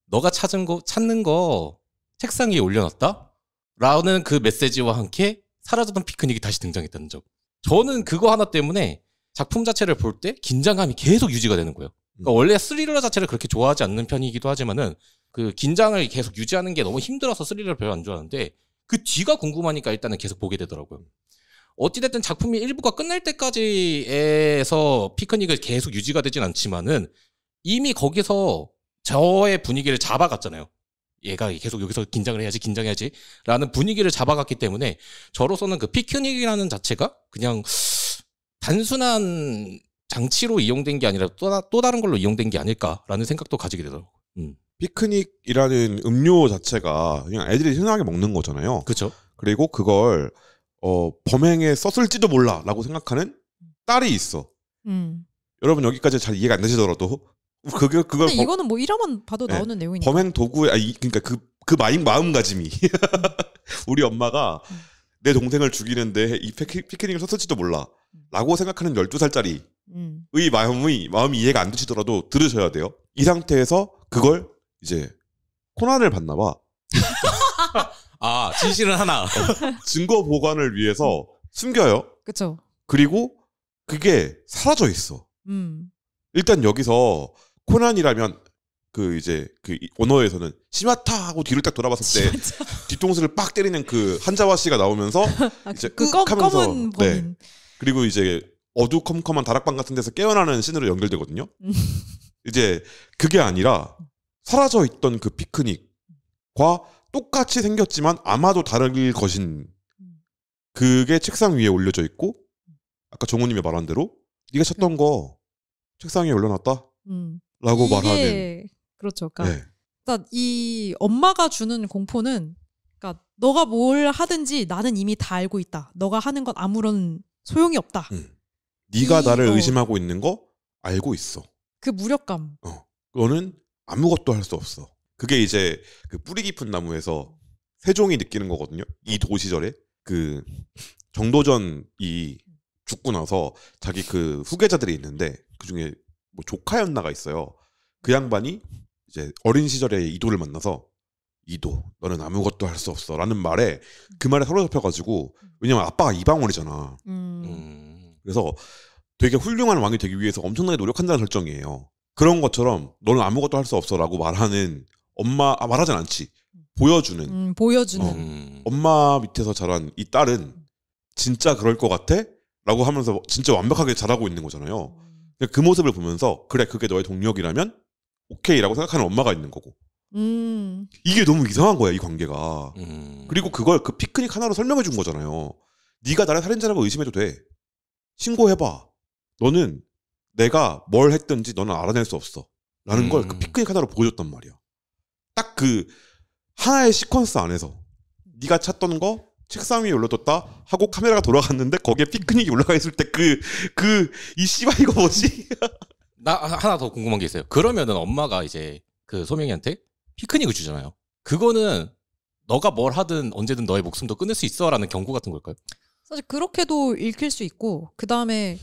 너가 찾는 거 책상 위에 올려놨다? 라는 그 메시지와 함께 사라졌던 피크닉이 다시 등장했다는 점. 저는 그거 하나 때문에 작품 자체를 볼 때 긴장감이 계속 유지가 되는 거예요. 그러니까 원래 스릴러 자체를 그렇게 좋아하지 않는 편이기도 하지만은 그 긴장을 계속 유지하는 게 너무 힘들어서 스릴러를 별로 안 좋아하는데 그 뒤가 궁금하니까 일단은 계속 보게 되더라고요. 어찌됐든 작품이 1부가 끝날 때까지에서 피크닉을 계속 유지가 되진 않지만은 이미 거기서 저의 분위기를 잡아갔잖아요. 얘가 계속 여기서 긴장해야지 라는 분위기를 잡아갔기 때문에 저로서는 그 피크닉이라는 자체가 그냥 단순한 장치로 이용된 게 아니라 또 다른 걸로 이용된 게 아닐까라는 생각도 가지게 되더라고요. 피크닉이라는 음료 자체가 그냥 애들이 흔하게 먹는 거잖아요. 그렇죠. 그리고 그걸 범행에 썼을지도 몰라라고 생각하는 딸이 있어. 여러분 여기까지 잘 이해가 안 되시더라도 그걸 근데 이거는 뭐 1화만 봐도 나오는 내용이니까. 범행 도구에 그러니까 그 마음가짐이 우리 엄마가 내 동생을 죽이는데 이 피크닉을 썼을지도 몰라라고 생각하는 12살짜리의 마음이 이해가 안 되시더라도 들으셔야 돼요. 이 상태에서 그걸 이제 코난을 봤나 봐. 아, 진실은 하나. 증거 보관을 위해서 숨겨요. 그렇죠. 그리고 그게 사라져 있어. 일단 여기서 코난이라면 그 이제 그 언어에서는 시마타 하고 뒤를 딱 돌아봤을 때 뒤통수를 빡 때리는 그 한자와 씨가 나오면서 이제 그 하면서 검은 범인. 그리고 이제 어두컴컴한 다락방 같은 데서 깨어나는 씬으로 연결되거든요. 이제 그게 아니라 사라져 있던 그 피크닉과 똑같이 생겼지만 아마도 다를 것인 그게 책상 위에 올려져 있고 아까 정우님이 말한 대로 네가 찾던 거 책상 위에 올려놨다 라고 말하는. 그렇죠. 그러니까 이 엄마가 주는 공포는 그러니까 너가 뭘 하든지 나는 이미 다 알고 있다. 너가 하는 건 아무런 소용이 없다. 네가 나를 의심하고 있는 거 알고 있어. 그 무력감. 너는 아무것도 할 수 없어. 그게 이제 그 뿌리 깊은 나무에서 세종이 느끼는 거거든요. 이 도 시절에 그 정도전이 죽고 나서 자기 그 후계자들이 있는데 그 중에 뭐 조카였나가 있어요. 그 양반이 이제 어린 시절에 이도를 만나서 이도 너는 아무것도 할 수 없어라는 말에 그 말에 사로잡혀가지고 왜냐면 아빠가 이방원이잖아. 그래서 되게 훌륭한 왕이 되기 위해서 엄청나게 노력한다는 설정이에요. 그런 것처럼 너는 아무것도 할 수 없어라고 말하는 말하진 않지. 보여주는. 엄마 밑에서 자란 이 딸은 진짜 그럴 것 같아? 라고 하면서 진짜 완벽하게 잘하고 있는 거잖아요. 그 모습을 보면서 그래 그게 너의 동력이라면 오케이라고 생각하는 엄마가 있는 거고. 이게 너무 이상한 거야 이 관계가. 그리고 그걸 그 피크닉 하나로 설명해 준 거잖아요. 네가 나를 살인자라고 의심해도 돼. 신고해봐. 너는 내가 뭘 했든지 너는 알아낼 수 없어. 라는 걸 그 피크닉 하나로 보여줬단 말이야. 딱 그 하나의 시퀀스 안에서 네가 찾던 거 책상 위에 올려뒀다 하고 카메라가 돌아갔는데 거기에 피크닉이 올라가 있을 때 이 씨발 이거 뭐지? 나 하나 더 궁금한 게 있어요. 그러면은 엄마가 이제 그 소명이한테 피크닉을 주잖아요. 그거는 너가 뭘 하든 언제든 너의 목숨도 끊을 수 있어라는 경고 같은 걸까요? 사실 그렇게도 읽힐 수 있고 그 다음에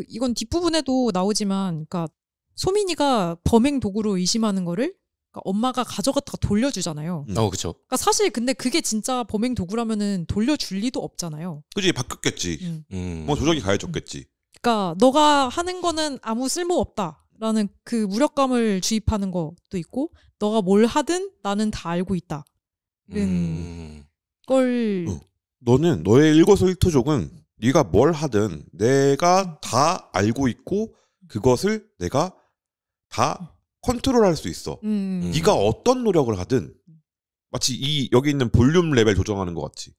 이건 뒷부분에도 나오지만 그러니까 소민이가 범행 도구로 의심하는 거를 그러니까 엄마가 가져갔다가 돌려주잖아요. 그렇죠. 그러니까 사실 근데 그게 진짜 범행 도구라면은 돌려줄 리도 없잖아요. 그지 바뀌었겠지. 뭐 조작이 가해졌겠지. 그러니까 너가 하는 거는 아무 쓸모 없다라는 그 무력감을 주입하는 것도 있고 너가 뭘 하든 나는 다 알고 있다. 걸 너는 너의 일거수일투족은 네가 뭘 하든 내가 다 알고 있고 그것을 내가 다 컨트롤할 수 있어. 네가 어떤 노력을 하든 마치 여기 있는 볼륨 레벨 조정하는 것 같이.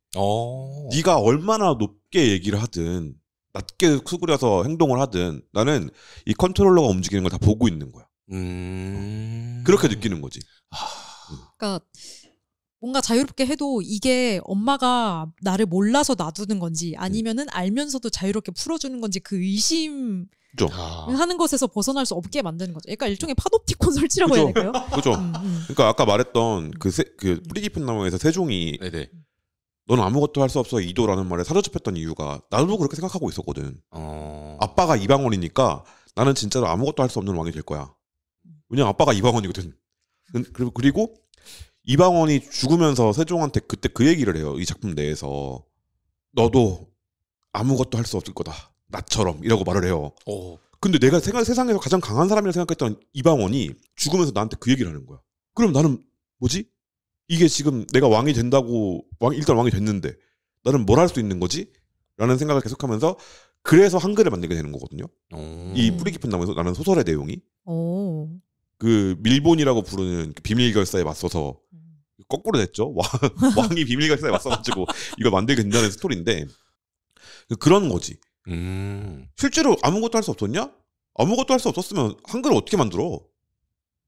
네가 얼마나 높게 얘기를 하든 낮게 수그려서 행동을 하든 나는 이 컨트롤러가 움직이는 걸 다 보고 있는 거야. 그렇게 느끼는 거지. 그러니까 뭔가 자유롭게 해도 이게 엄마가 나를 몰라서 놔두는 건지 아니면은 알면서도 자유롭게 풀어주는 건지 그 의심 하는 것에서 벗어날 수 없게 만드는 거죠. 그러니까 일종의 파놉티콘 설치라고 해야 될까요? 그죠. 그러니까 아까 말했던 그 뿌리 깊은 나무에서 세종이 넌 아무것도 할 수 없어 이도라는 말에 사로잡혔던 이유가 나도 그렇게 생각하고 있었거든. 아빠가 이방원이니까 나는 진짜로 아무것도 할 수 없는 왕이 될 거야. 왜냐면 아빠가 이방원이거든. 그리고 이방원이 죽으면서 세종한테 그때 그 얘기를 해요. 이 작품 내에서 너도 아무것도 할 수 없을 거다. 나처럼 이라고 말을 해요. 근데 내가 세상에서 가장 강한 사람이라 생각했던 이방원이 죽으면서 나한테 그 얘기를 하는 거야. 그럼 나는 뭐지? 이게 지금 내가 왕이 된다고 일단 왕이 됐는데 나는 뭘 할 수 있는 거지? 라는 생각을 계속하면서 그래서 한글을 만들게 되는 거거든요. 이 뿌리 깊은 나는 소설의 내용이 그 밀본이라고 부르는 비밀 결사에 맞서서 거꾸로 됐죠. 왕이 비밀 결사에 맞서가지고 이걸 만들게 된다는 스토리인데 그런 거지. 실제로 아무것도 할 수 없었냐? 아무것도 할 수 없었으면 한글을 어떻게 만들어?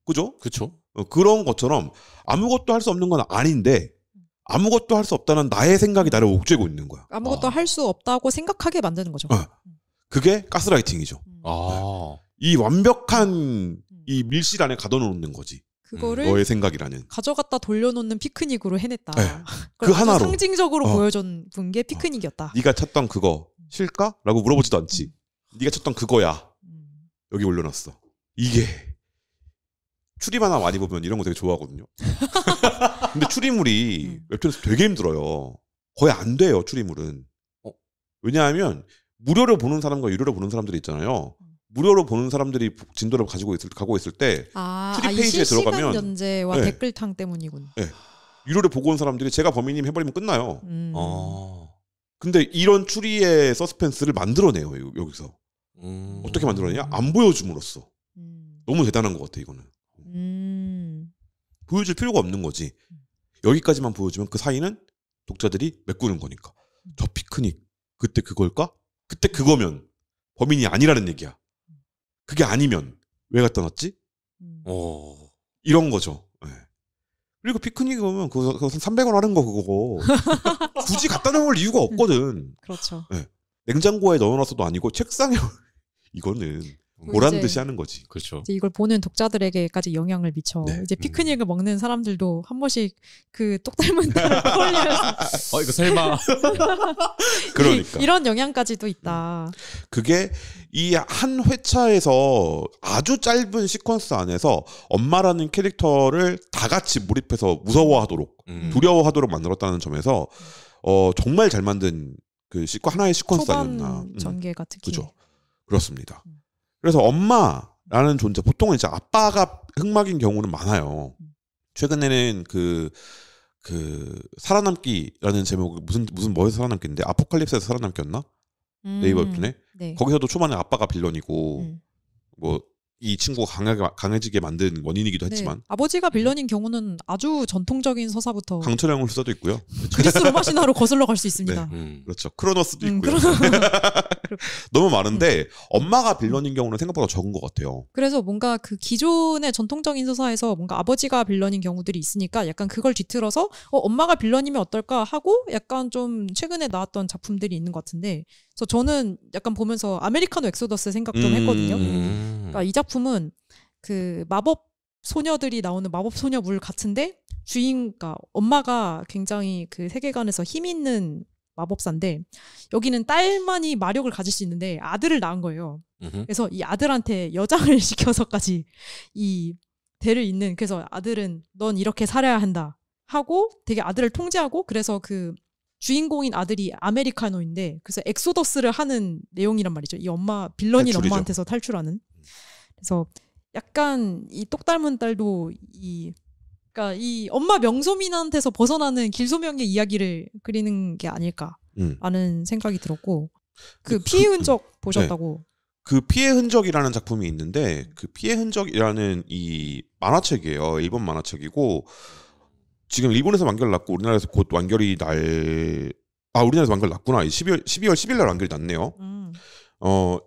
그죠? 그쵸. 그런 것처럼 아무것도 할 수 없는 건 아닌데 아무것도 할 수 없다는 나의 생각이 나를 옥죄고 있는 거야. 아무것도 할 수 없다고 생각하게 만드는 거죠. 그게 가스라이팅이죠. 이 완벽한 이 밀실 안에 가둬놓는 거지. 그거를 너의 생각이라는. 가져갔다 돌려놓는 피크닉으로 해냈다. 네. 그 하나로. 상징적으로 보여준 게 피크닉이었다. 네가 찾던 그거 실까? 라고 물어보지도 않지. 네가 찾던 그거야. 여기 올려놨어. 이게 추리 만화 많이 보면 이런 거 되게 좋아하거든요. 근데 추리물이 웹툰에서 되게 힘들어요. 거의 안 돼요, 추리물은. 왜냐하면 무료로 보는 사람과 유료로 보는 사람들이 있잖아요. 무료로 보는 사람들이 진도를 가고 있을 때 추리 페이지에 들어가면 실시간 연재와 댓글탕 때문이군. 네. 유료로 보고 온 사람들이 제가 범인님 해버리면 끝나요. 근데 이런 추리의 서스펜스를 만들어내요, 여기서. 어떻게 만들어내냐? 안 보여줌으로써. 너무 대단한 것 같아, 이거는. 보여줄 필요가 없는 거지. 여기까지만 보여주면 그 사이는 독자들이 메꾸는 거니까. 저 피크닉 그때 그걸까? 그때 그거면 범인이 아니라는 얘기야. 그게 아니면 왜 갖다 놨지? 이런 거죠. 네. 그리고 피크닉 오면 그거 300원 하는 거 그거 굳이 갖다 놓을 이유가 없거든. 그렇죠. 네. 냉장고에 넣어놨어도 아니고 책상에 이거는 보란 듯이 하는 거지. 그렇죠. 이제 이걸 보는 독자들에게까지 영향을 미쳐. 네. 이제 피크닉을 먹는 사람들도 한 번씩 그 똑 닮은 딸을 떠올리면서 이거 설마. 그러니까. 이런 영향까지도 있다. 그게 이 한 회차에서 아주 짧은 시퀀스 안에서 엄마라는 캐릭터를 다 같이 몰입해서 무서워하도록 두려워하도록 만들었다는 점에서 정말 잘 만든 그 하나의 시퀀스 아니었나. 초반 전개가 특히. 그죠. 그렇습니다. 그래서 엄마라는 존재, 보통은 이제 아빠가 흑막인 경우는 많아요. 최근에는 그 살아남기라는 제목이 무슨 뭐에서 살아남기인데 아포칼립스에서 살아남기였나? 네이버 웹툰에? 네. 거기서도 초반에 아빠가 빌런이고 뭐 이 친구가 강해지게 만든 원인이기도 했지만 아버지가 빌런인 경우는 아주 전통적인 서사부터 강철형 훌사도 있고요. 그리스 로마 신화로 거슬러 갈 수 있습니다. 그렇죠. 크로노스도 있고요. 너무 많은데 엄마가 빌런인 경우는 생각보다 적은 것 같아요. 그래서 뭔가 그 기존의 전통적인 서사에서 뭔가 아버지가 빌런인 경우들이 있으니까 약간 그걸 뒤틀어서 엄마가 빌런이면 어떨까 하고 약간 좀 최근에 나왔던 작품들이 있는 것 같은데 그래서 저는 약간 보면서 아메리카노 엑소더스 생각 좀 했거든요. 그러니까 이 작품은 그 마법 소녀들이 나오는 마법 소녀물 같은데 그러니까 엄마가 굉장히 그 세계관에서 힘 있는 마법사인데 여기는 딸만이 마력을 가질 수 있는데 아들을 낳은 거예요. 그래서 이 아들한테 여장을 시켜서까지 이 대를 잇는 그래서 아들은 넌 이렇게 살아야 한다 하고 되게 아들을 통제하고 그래서 그 주인공인 아들이 아메리카노인데 그래서 엑소더스를 하는 내용이란 말이죠. 이 엄마 빌런인 탈출이죠. 엄마한테서 탈출하는. 그래서 약간 이 똑 닮은 딸도 그러니까 이 엄마 명소민한테서 벗어나는 길소명의 이야기를 그리는 게 아닐까라는 생각이 들었고 그 피해 흔적 보셨다고. 네. 그 피해 흔적이라는 작품이 있는데 그 피해 흔적이라는 이 만화책이에요. 일본 만화책이고 지금 일본에서 완결 났고 우리나라에서 곧 완결이 우리나라에서 완결 났구나. 12월 10일 날 완결이 났네요.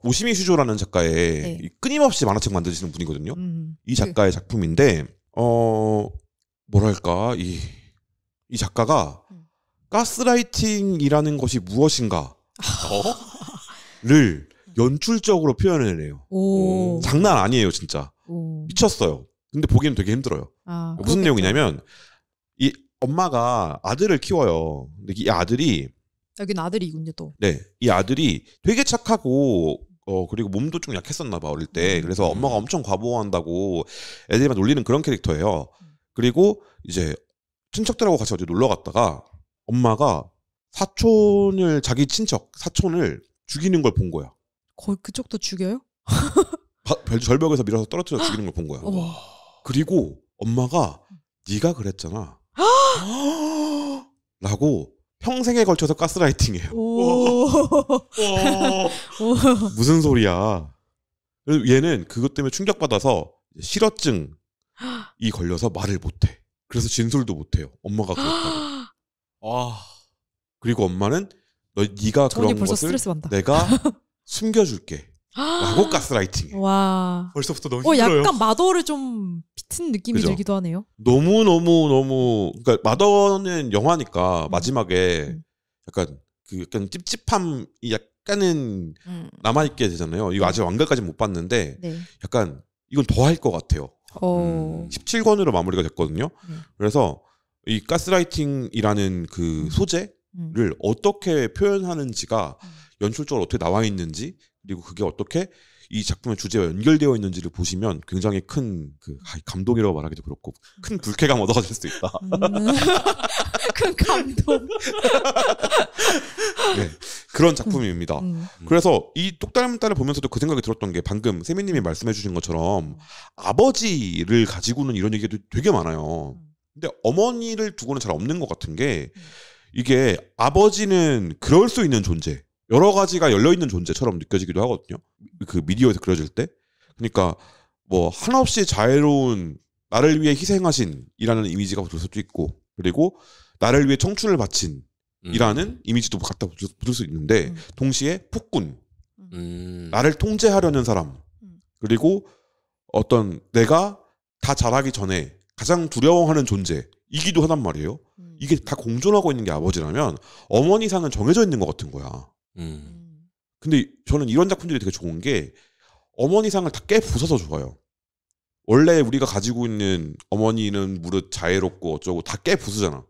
오시미 슈조라는 작가의 끊임없이 만화책 만드시는 분이거든요. 이 작가의 작품인데 뭐랄까 이 작가가 가스라이팅이라는 것이 무엇인가를 연출적으로 표현해내요. 장난 아니에요, 진짜. 미쳤어요. 근데 보기엔 되게 힘들어요. 무슨 내용이냐면 이 엄마가 아들을 키워요. 근데 이 아들이 여긴 아들이군요, 또. 네, 이 아들이 되게 착하고 그리고 몸도 좀 약했었나 봐 어릴 때. 그래서 엄마가 엄청 과보호한다고 애들만 놀리는 그런 캐릭터예요. 그리고 이제 친척들하고 같이 어디 놀러 갔다가 엄마가 사촌을 자기 친척 사촌을 죽이는 걸 본 거야. 거의 그쪽도 죽여요? 절벽에서 밀어서 떨어뜨려 죽이는 걸 본 거야. 그리고 엄마가 네가 그랬잖아. 라고 평생에 걸쳐서 가스라이팅해요. 무슨 소리야. 얘는 그것 때문에 충격받아서 실어증이 걸려서 말을 못해. 그래서 진술도 못해요. 엄마가 그랬다고. 그리고 엄마는 네가 그런 것을 내가 숨겨줄게. 라고 가스라이팅해. 와. 벌써부터 너무 힘들어요. 약간 마더를 좀 비튼 느낌이 그죠? 들기도 하네요. 너무 그러니까 마더는 영화니까 마지막에 약간 찝찝함이 약간은 남아있게 되잖아요. 이거 아직 완결까지 못 봤는데 네. 약간 이건 더 할 것 같아요. 17권으로 마무리가 됐거든요. 그래서 이 가스라이팅이라는 그 소재를 어떻게 표현하는지가 연출적으로 어떻게 나와 있는지 그리고 그게 어떻게 이 작품의 주제와 연결되어 있는지를 보시면 굉장히 큰 감동이라고 말하기도 그렇고 큰 불쾌감 얻어가실 수 있다. 큰 감동. 네, 그런 작품입니다. 그래서 이 똑 닮은 딸을 보면서도 그 생각이 들었던 게 방금 세미님이 말씀해주신 것처럼 아버지를 가지고는 이런 얘기도 되게 많아요. 근데 어머니를 두고는 잘 없는 것 같은 게 이게 아버지는 그럴 수 있는 존재. 여러 가지가 열려있는 존재처럼 느껴지기도 하거든요. 그 미디어에서 그려질 때. 그러니까 뭐 한없이 자애로운 나를 위해 희생하신이라는 이미지가 붙을 수도 있고 그리고 나를 위해 청춘을 바친이라는 이미지도 갖다 붙을 수 있는데 동시에 폭군, 나를 통제하려는 사람 그리고 어떤 내가 다 잘하기 전에 가장 두려워하는 존재이기도 하단 말이에요. 이게 다 공존하고 있는 게 아버지라면 어머니상은 정해져 있는 것 같은 거야. 근데 저는 이런 작품들이 되게 좋은 게 어머니상을 다 깨부숴서 좋아요. 원래 우리가 가지고 있는 어머니는 무릇 자애롭고 어쩌고 다 깨부수잖아.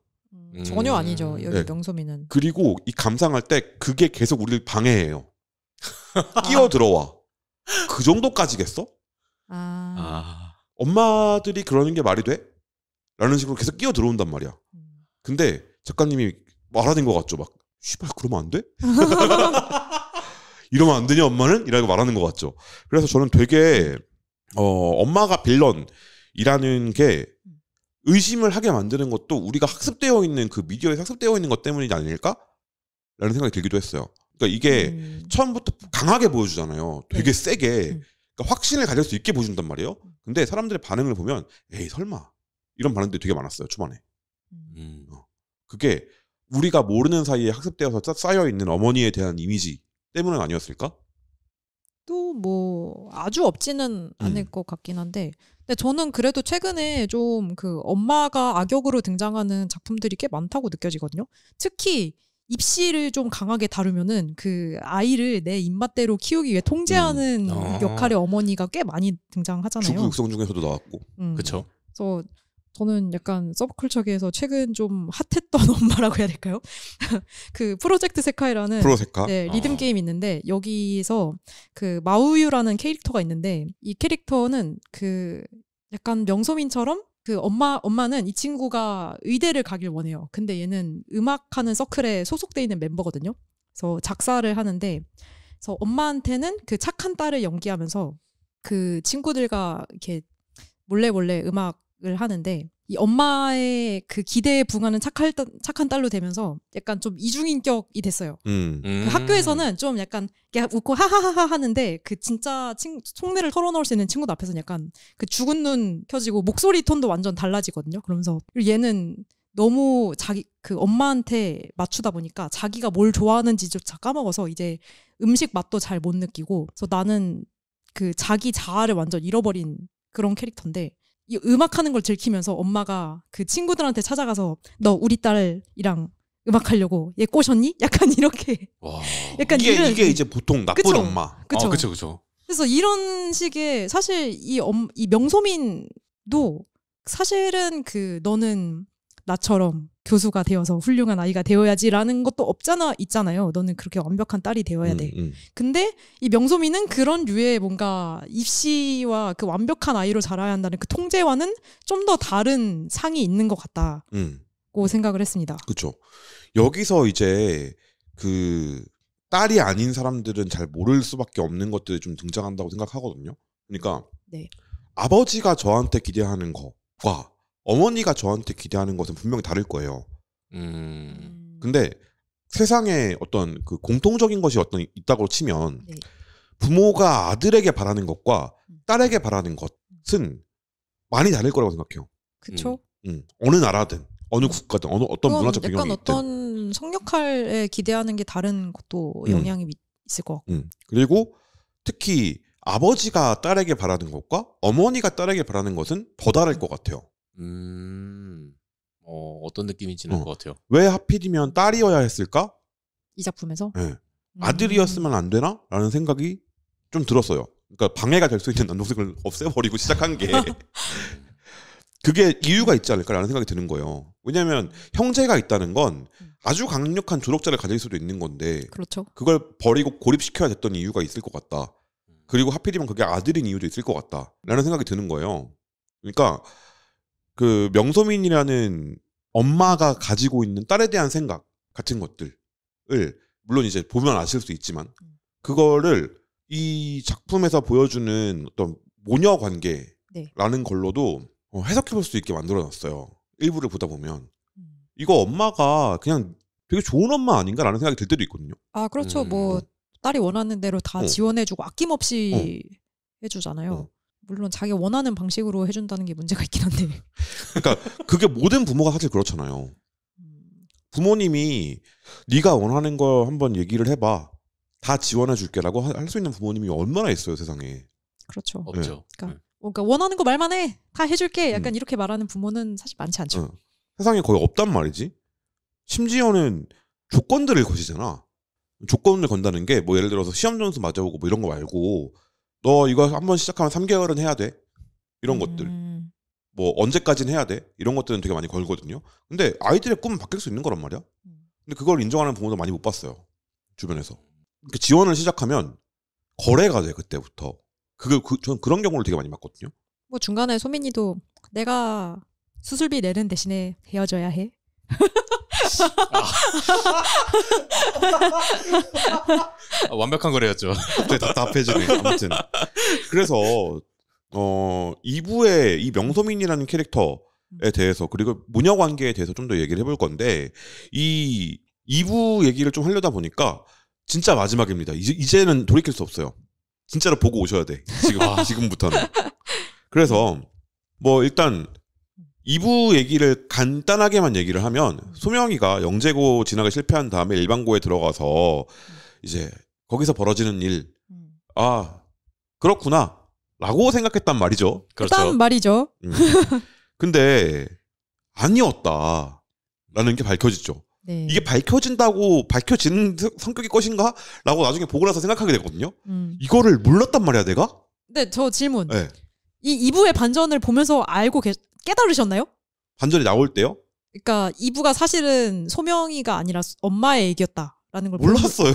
전혀 아니죠. 여기 명소미는. 그리고 이 감상할 때 그게 계속 우리를 방해해요. 끼어 들어와. 그 정도까지겠어? 엄마들이 그러는 게 말이 돼? 라는 식으로 계속 끼어 들어온단 말이야. 근데 작가님이 말하는 것 같죠. 막 씨발 그러면 안 돼? 이러면 안 되냐 엄마는? 이라고 말하는 것 같죠. 그래서 저는 되게 엄마가 빌런이라는 게 의심을 하게 만드는 것도 우리가 학습되어 있는 그 미디어에 학습되어 있는 것 때문이 아닐까? 라는 생각이 들기도 했어요. 그러니까 이게 처음부터 강하게 보여주잖아요. 되게 세게 그러니까 확신을 가질 수 있게 보여준단 말이에요. 근데 사람들의 반응을 보면 에이 설마 이런 반응들이 되게 많았어요. 초반에. 그게 우리가 모르는 사이에 학습되어서 쌓여있는 어머니에 대한 이미지 때문은 아니었을까? 또 뭐 아주 없지는 않을 것 같긴 한데 근데 저는 그래도 최근에 좀 그 엄마가 악역으로 등장하는 작품들이 꽤 많다고 느껴지거든요. 특히 입시를 좀 강하게 다루면은 그 아이를 내 입맛대로 키우기 위해 통제하는 역할의 어머니가 꽤 많이 등장하잖아요. 주부 육성 중에서도 나왔고. 그렇죠. 그래서 저는 약간 서브컬처계에서 최근 좀 핫했던 엄마라고 해야 될까요? 그 프로젝트 세카이라는 프로세카? 네, 리듬 게임이 있는데 여기서 그 마우유라는 캐릭터가 있는데 이 캐릭터는 그 약간 명소민처럼 그 엄마는 이 친구가 의대를 가길 원해요. 근데 얘는 음악하는 서클에 소속돼 있는 멤버거든요. 그래서 작사를 하는데 그래서 엄마한테는 그 착한 딸을 연기하면서 그 친구들과 이렇게 몰래 음악을 하는데 이 엄마의 그 기대에 부응하는 착한 딸로 되면서 약간 좀 이중인격이 됐어요. 그 학교에서는 좀 약간 웃고 하하하하 하는데 그 진짜 속내를 털어놓을 수 있는 친구들 앞에서는 약간 그 죽은 눈 켜지고 목소리 톤도 완전 달라지거든요. 그러면서 얘는 너무 자기 그 엄마한테 맞추다 보니까 자기가 뭘 좋아하는지조차 까먹어서 이제 음식 맛도 잘 못 느끼고 그래서 나는 그 자기 자아를 완전 잃어버린 그런 캐릭터인데 이 음악하는 걸 들키면서 엄마가 그 친구들한테 찾아가서 너 우리 딸이랑 음악하려고 얘 꼬셨니? 약간 이렇게. 와. 약간 이게 이제 보통 나쁜 그쵸? 엄마. 그쵸? 그쵸. 그래서 이런 식의 사실 이 명소민도 사실은 그 너는 나처럼 교수가 되어서 훌륭한 아이가 되어야지라는 것도 있잖아요. 너는 그렇게 완벽한 딸이 되어야 돼. 근데 이 명소민은 그런 류의 뭔가 입시와 그 완벽한 아이로 자라야 한다는 그 통제와는 좀 더 다른 상이 있는 것 같다고 생각을 했습니다. 그렇죠. 여기서 이제 그 딸이 아닌 사람들은 잘 모를 수밖에 없는 것들이 좀 등장한다고 생각하거든요. 그러니까 네. 아버지가 저한테 기대하는 것과 어머니가 저한테 기대하는 것은 분명히 다를 거예요. 근데 세상에 어떤 그 공통적인 것이 어떤 있다고 치면 네. 부모가 아들에게 바라는 것과 딸에게 바라는 것은 많이 다를 거라고 생각해요. 그쵸? 어느 나라든 어느 국가든 어떤 문화적 배경이 약간 있든. 어떤 성역할에 기대하는 게 다른 것도 영향이 있을 것 같고. 그리고 특히 아버지가 딸에게 바라는 것과 어머니가 딸에게 바라는 것은 더 다를 것 같아요. 어떤 느낌인지 알 것 같아요. 왜 하필이면 딸이어야 했을까? 이 작품에서? 네. 아들이었으면 안 되나? 라는 생각이 좀 들었어요. 그러니까 방해가 될 수 있는 남동생을 없애버리고 시작한 게 그게 이유가 있지 않을까라는 생각이 드는 거예요. 왜냐하면 형제가 있다는 건 아주 강력한 조력자를 가질 수도 있는 건데 그렇죠. 그걸 버리고 고립시켜야 됐던 이유가 있을 것 같다. 그리고 하필이면 그게 아들인 이유도 있을 것 같다라는 생각이 드는 거예요. 그러니까 그 명소민이라는 엄마가 가지고 있는 딸에 대한 생각 같은 것들을 물론 이제 보면 아실 수 있지만 그거를 이 작품에서 보여주는 어떤 모녀 관계라는 걸로도 해석해볼 수 있게 만들어놨어요. 일부를 보다 보면 이거 엄마가 그냥 되게 좋은 엄마 아닌가라는 생각이 들 때도 있거든요. 아 그렇죠. 뭐 딸이 원하는 대로 다 지원해주고 아낌없이 해주잖아요. 물론 자기 원하는 방식으로 해준다는 게 문제가 있긴 한데. 그러니까 그게 모든 부모가 사실 그렇잖아요. 부모님이 네가 원하는 거 한번 얘기를 해봐. 다 지원해줄게라고 할 수 있는 부모님이 얼마나 있어요 세상에. 그렇죠. 없죠. 그러니까 원하는 거 말만 해. 다 해줄게. 약간 이렇게 말하는 부모는 사실 많지 않죠. 세상에 거의 없단 말이지. 심지어는 조건들을 거시잖아. 조건을 건다는 게 뭐 예를 들어서 시험 점수 맞아오고 뭐 이런 거 말고 너 이거 한번 시작하면 3개월은 해야 돼. 이런 것들. 뭐 언제까지는 해야 돼. 이런 것들은 되게 많이 걸거든요. 근데 아이들의 꿈은 바뀔 수 있는 거란 말이야. 근데 그걸 인정하는 부모도 많이 못 봤어요. 주변에서. 그 지원을 시작하면 거래가 돼 그때부터. 저는 그런 경우를 되게 많이 봤거든요. 뭐 중간에 소민이도 내가 수술비 내는 대신에 헤어져야 해. 완벽한 거래였죠. 갑자기 답답해지네. 아무튼 그래서 2부의 이 명소민이라는 캐릭터에 대해서 그리고 모녀 관계에 대해서 좀 더 얘기를 해볼 건데 이 2부 얘기를 좀 하려다 보니까 진짜 마지막입니다. 이제는 돌이킬 수 없어요. 진짜로 보고 오셔야 돼. 지금부터는. 그래서 뭐 일단 2부 얘기를 간단하게만 얘기를 하면 소명이가 영재고 진학에 실패한 다음에 일반고에 들어가서 이제 거기서 벌어지는 일, 아 그렇구나 라고 생각했단 말이죠. 그렇죠. 일단 말이죠. 근데 아니었다라는 게 밝혀지죠. 네. 이게 밝혀지는 성격의 것인가? 라고 나중에 보고 나서 생각하게 되거든요. 이거를 몰랐단 말이야 내가? 근데 저 질문. 네. 이 2부의 반전을 보면서 알고 깨달으셨나요? 반전이 나올 때요? 그러니까 2부가 사실은 소명이가 아니라 엄마의 얘기였다라는 걸 몰랐어요.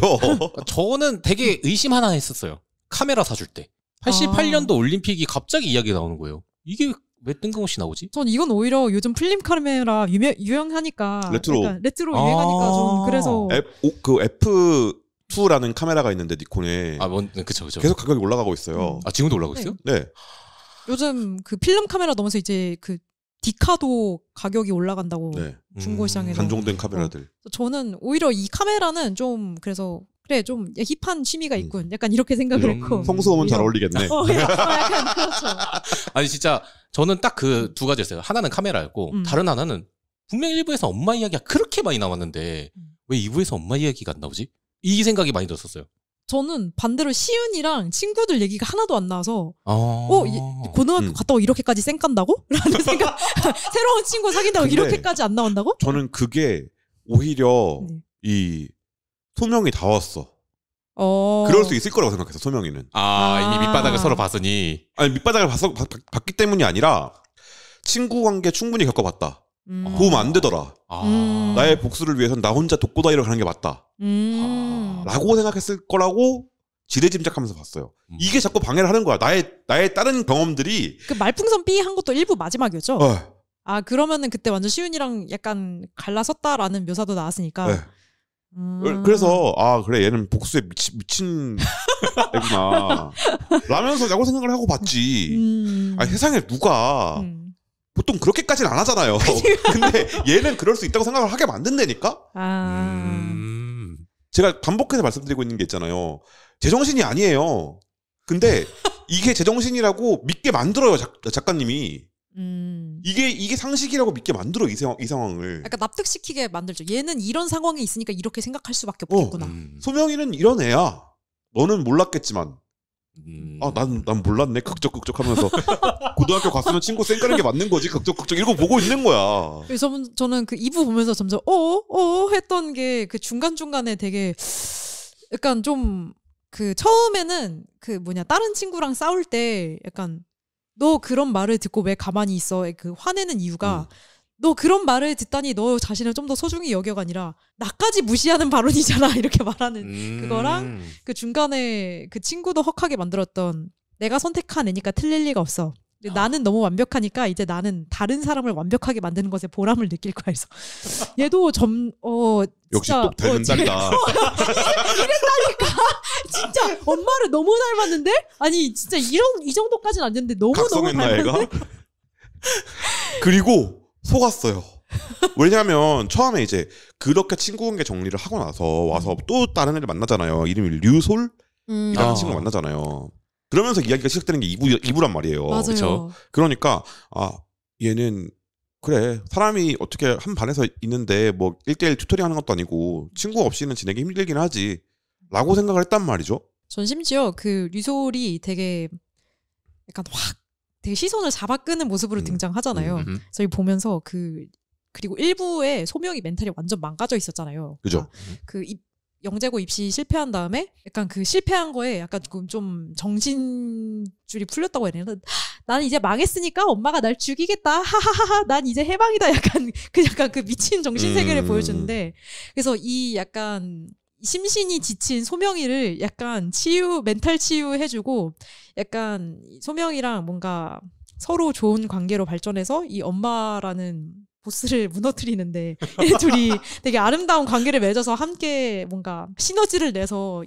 저는 되게 의심 하나 했었어요. 카메라 사줄 때. 88년도 올림픽이 갑자기 이야기가 나오는 거예요. 이게 왜 뜬금없이 나오지? 전 이건 오히려 요즘 필름 카메라 유행하니까 레트로 유행하니까 좀 그래서 F2라는 카메라가 있는데 니콘에 그쵸. 계속 가격이 올라가고 있어요. 지금도 올라가고 있어요? 네. 요즘 그 필름 카메라 넘어서 이제 그 디카도 가격이 올라간다고 중고시장에서 단종된 카메라들. 저는 오히려 이 카메라는 좀 그래서 그래 좀 힙한 취미가 있군. 약간 이렇게 생각을 했고. 성수하면 잘 어울리겠네. 약간 그렇죠. 아니 진짜 저는 딱 그 두 가지였어요. 하나는 카메라였고 다른 하나는 분명 1부에서 엄마 이야기가 그렇게 많이 나왔는데 왜 2부에서 엄마 이야기가 안 나오지? 이 생각이 많이 들었었어요. 저는 반대로 시은이랑 친구들 얘기가 하나도 안 나와서 고등학교 음. 갔다고 이렇게까지 쌩 깐다고? 라는 생각. 새로운 친구 사귄다고 이렇게까지 안 나온다고? 저는 그게 오히려 이 소명이 다 왔어. 그럴 수 있을 거라고 생각해서 소명이는. 이미 밑바닥을 서로 봤으니. 아니 밑바닥을 봤기 때문이 아니라 친구 관계 충분히 겪어봤다. 도움 안 되더라. 나의 복수를 위해선 나 혼자 독고다이로 가는 게 맞다. 라고 생각했을 거라고 지레짐작하면서 봤어요. 이게 자꾸 방해를 하는 거야. 나의 다른 경험들이 그 말풍선 B 한 것도 일부 마지막이었죠. 아 그러면은 그때 완전 시윤이랑 약간 갈라섰다라는 묘사도 나왔으니까. 네. 그래서 그래 얘는 복수에 미친 애구나 라면서 라고 생각을 하고 봤지. 아니 세상에 누가 보통 그렇게까지는 안 하잖아요. 근데 얘는 그럴 수 있다고 생각을 하게 만든다니까. 제가 반복해서 말씀드리고 있는 게 있잖아요. 제정신이 아니에요. 근데 이게 제정신이라고 믿게 만들어요 작가님이. 이게 상식이라고 믿게 만들어 이 상황을. 약간 납득시키게 만들죠. 얘는 이런 상황에 있으니까 이렇게 생각할 수밖에 없겠구나. 소명이는 이런 애야. 너는 몰랐겠지만. 난 몰랐네. 극적하면서 고등학교 갔으면 친구 쌩까는 게 맞는 거지. 극적 이러고 보고 있는 거야. 그래서 저는 그 2부 보면서 점점 했던 게 그 중간중간에 되게 약간 좀 그 처음에는 그 다른 친구랑 싸울 때 약간 너 그런 말을 듣고 왜 가만히 있어? 그 화내는 이유가 너 그런 말을 듣다니 너 자신을 좀 더 소중히 여겨가 아니라 나까지 무시하는 발언이잖아 이렇게 말하는 그거랑 그 중간에 그 친구도 헉하게 만들었던 내가 선택한 애니까 틀릴 리가 없어. 나는 너무 완벽하니까 이제 나는 다른 사람을 완벽하게 만드는 것에 보람을 느낄 거야. 해서 얘도 역시 진짜, 똑 닮은 딸이다. 이랬다니까. 진짜 엄마를 너무 닮았는데? 아니 진짜 이 정도까지는 안 됐는데 너무 닮았는데. 애가? 그리고 속았어요. 왜냐면 처음에 이제 그렇게 친구 관계 정리를 하고 나서 와서 또 다른 애를 만나잖아요. 이름이 류솔이라는 친구 만나잖아요. 그러면서 이야기가 시작되는 게 2부란 말이에요. 맞아요. 그쵸? 그러니까 얘는 그래 사람이 어떻게 한 반에서 있는데 뭐 1대1 튜토링 하는 것도 아니고 친구 없이는 지내기 힘들긴 하지 라고 생각을 했단 말이죠. 전 심지어 그 류솔이 되게 약간 되게 시선을 잡아 끄는 모습으로 등장하잖아요. 저희 보면서 그리고 1부에 소명이 멘탈이 완전 망가져 있었잖아요. 그죠. 영재고 입시 실패한 다음에 약간 그 실패한 거에 약간 좀 정신줄이 풀렸다고 해야 되나? 나는 이제 망했으니까 엄마가 날 죽이겠다. 하하하하. 난 이제 해방이다. 약간 그 미친 정신 세계를 보여주는데 그래서 이 약간 심신이 지친 소명이를 약간 멘탈 치유해주고 약간 소명이랑 뭔가 서로 좋은 관계로 발전해서 이 엄마라는 보스를 무너뜨리는데 둘이 되게 아름다운 관계를 맺어서 함께 뭔가 시너지를 내서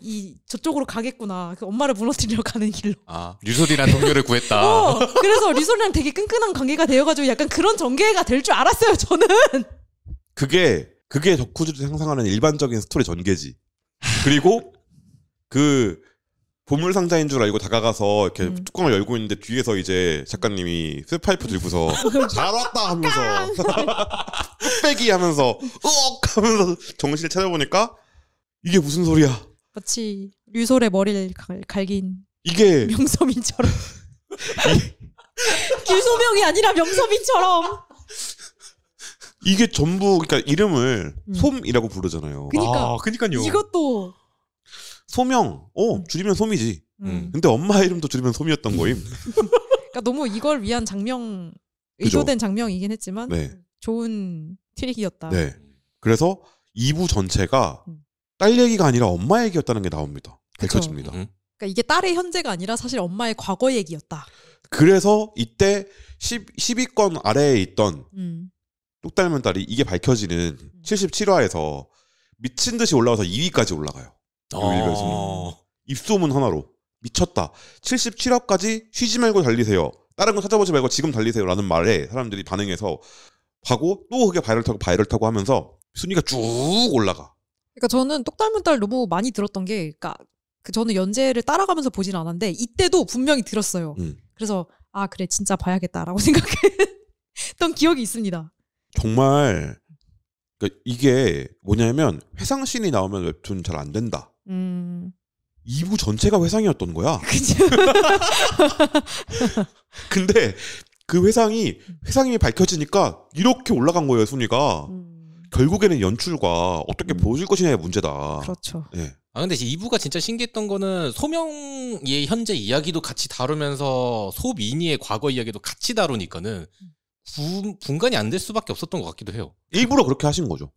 저쪽으로 가겠구나. 그 엄마를 무너뜨리러 가는 길로. 류솔이란 동료를 구했다. 그래서 류솔이랑 되게 끈끈한 관계가 되어가지고 약간 그런 전개가 될 줄 알았어요. 저는. 그게 덕후들이 상상하는 일반적인 스토리 전개지. 그리고 그 보물 상자인 줄 알고 다가가서 이렇게 뚜껑을 열고 있는데 뒤에서 이제 작가님이 쇠파이프 들고서 잘 왔다 하면서 뚝배기 하면서 으억 하면서 정신을 차려보니까 이게 무슨 소리야? 마치 류솔의 머리를 갈긴 이게 명서민처럼 길소명이 아니라 명서민처럼 이게 전부 그러니까 이름을 솜이라고 부르잖아요. 그러니까요. 이것도 소명, 줄이면 솜이지. 근데 엄마 이름도 줄이면 솜이었던 거임. 그러니까 너무 이걸 위한 의도된 장명이긴 했지만 좋은 트릭이었다. 네. 그래서 2부 전체가 딸 얘기가 아니라 엄마 얘기였다는 게 나옵니다. 밝혀집니다. 그러니까 이게 딸의 현재가 아니라 사실 엄마의 과거 얘기였다. 그래서 이때 10위권 아래에 있던 똑 닮은 딸이 이게 밝혀지는 77화에서 미친 듯이 올라와서 2위까지 올라가요. 입소문 하나로 미쳤다. 77화까지 쉬지 말고 달리세요. 다른 거 찾아보지 말고 지금 달리세요라는 말에 사람들이 반응해서 하고 또 그게 바이럴 타고 하면서 순위가 쭉 올라가. 그러니까 저는 똑 닮은 딸 너무 많이 들었던 게, 그러니까 저는 연재를 따라가면서 보진 않았는데 이때도 분명히 들었어요. 그래서 그래 진짜 봐야겠다라고 생각했던 기억이 있습니다. 정말 그러니까 이게 뭐냐면 회상씬이 나오면 웹툰 잘 안 된다. 2부 전체가 회상이었던 거야. 근데 그 회상이 밝혀지니까 이렇게 올라간 거예요, 순위가. 결국에는 연출과 어떻게 보여줄 것이냐의 문제다. 그렇죠. 네. 근데 2부가 진짜 신기했던 거는 소명의 현재 이야기도 같이 다루면서 소민이의 과거 이야기도 같이 다루니까는 분간이 안 될 수밖에 없었던 것 같기도 해요. 일부러 그렇게 하신 거죠.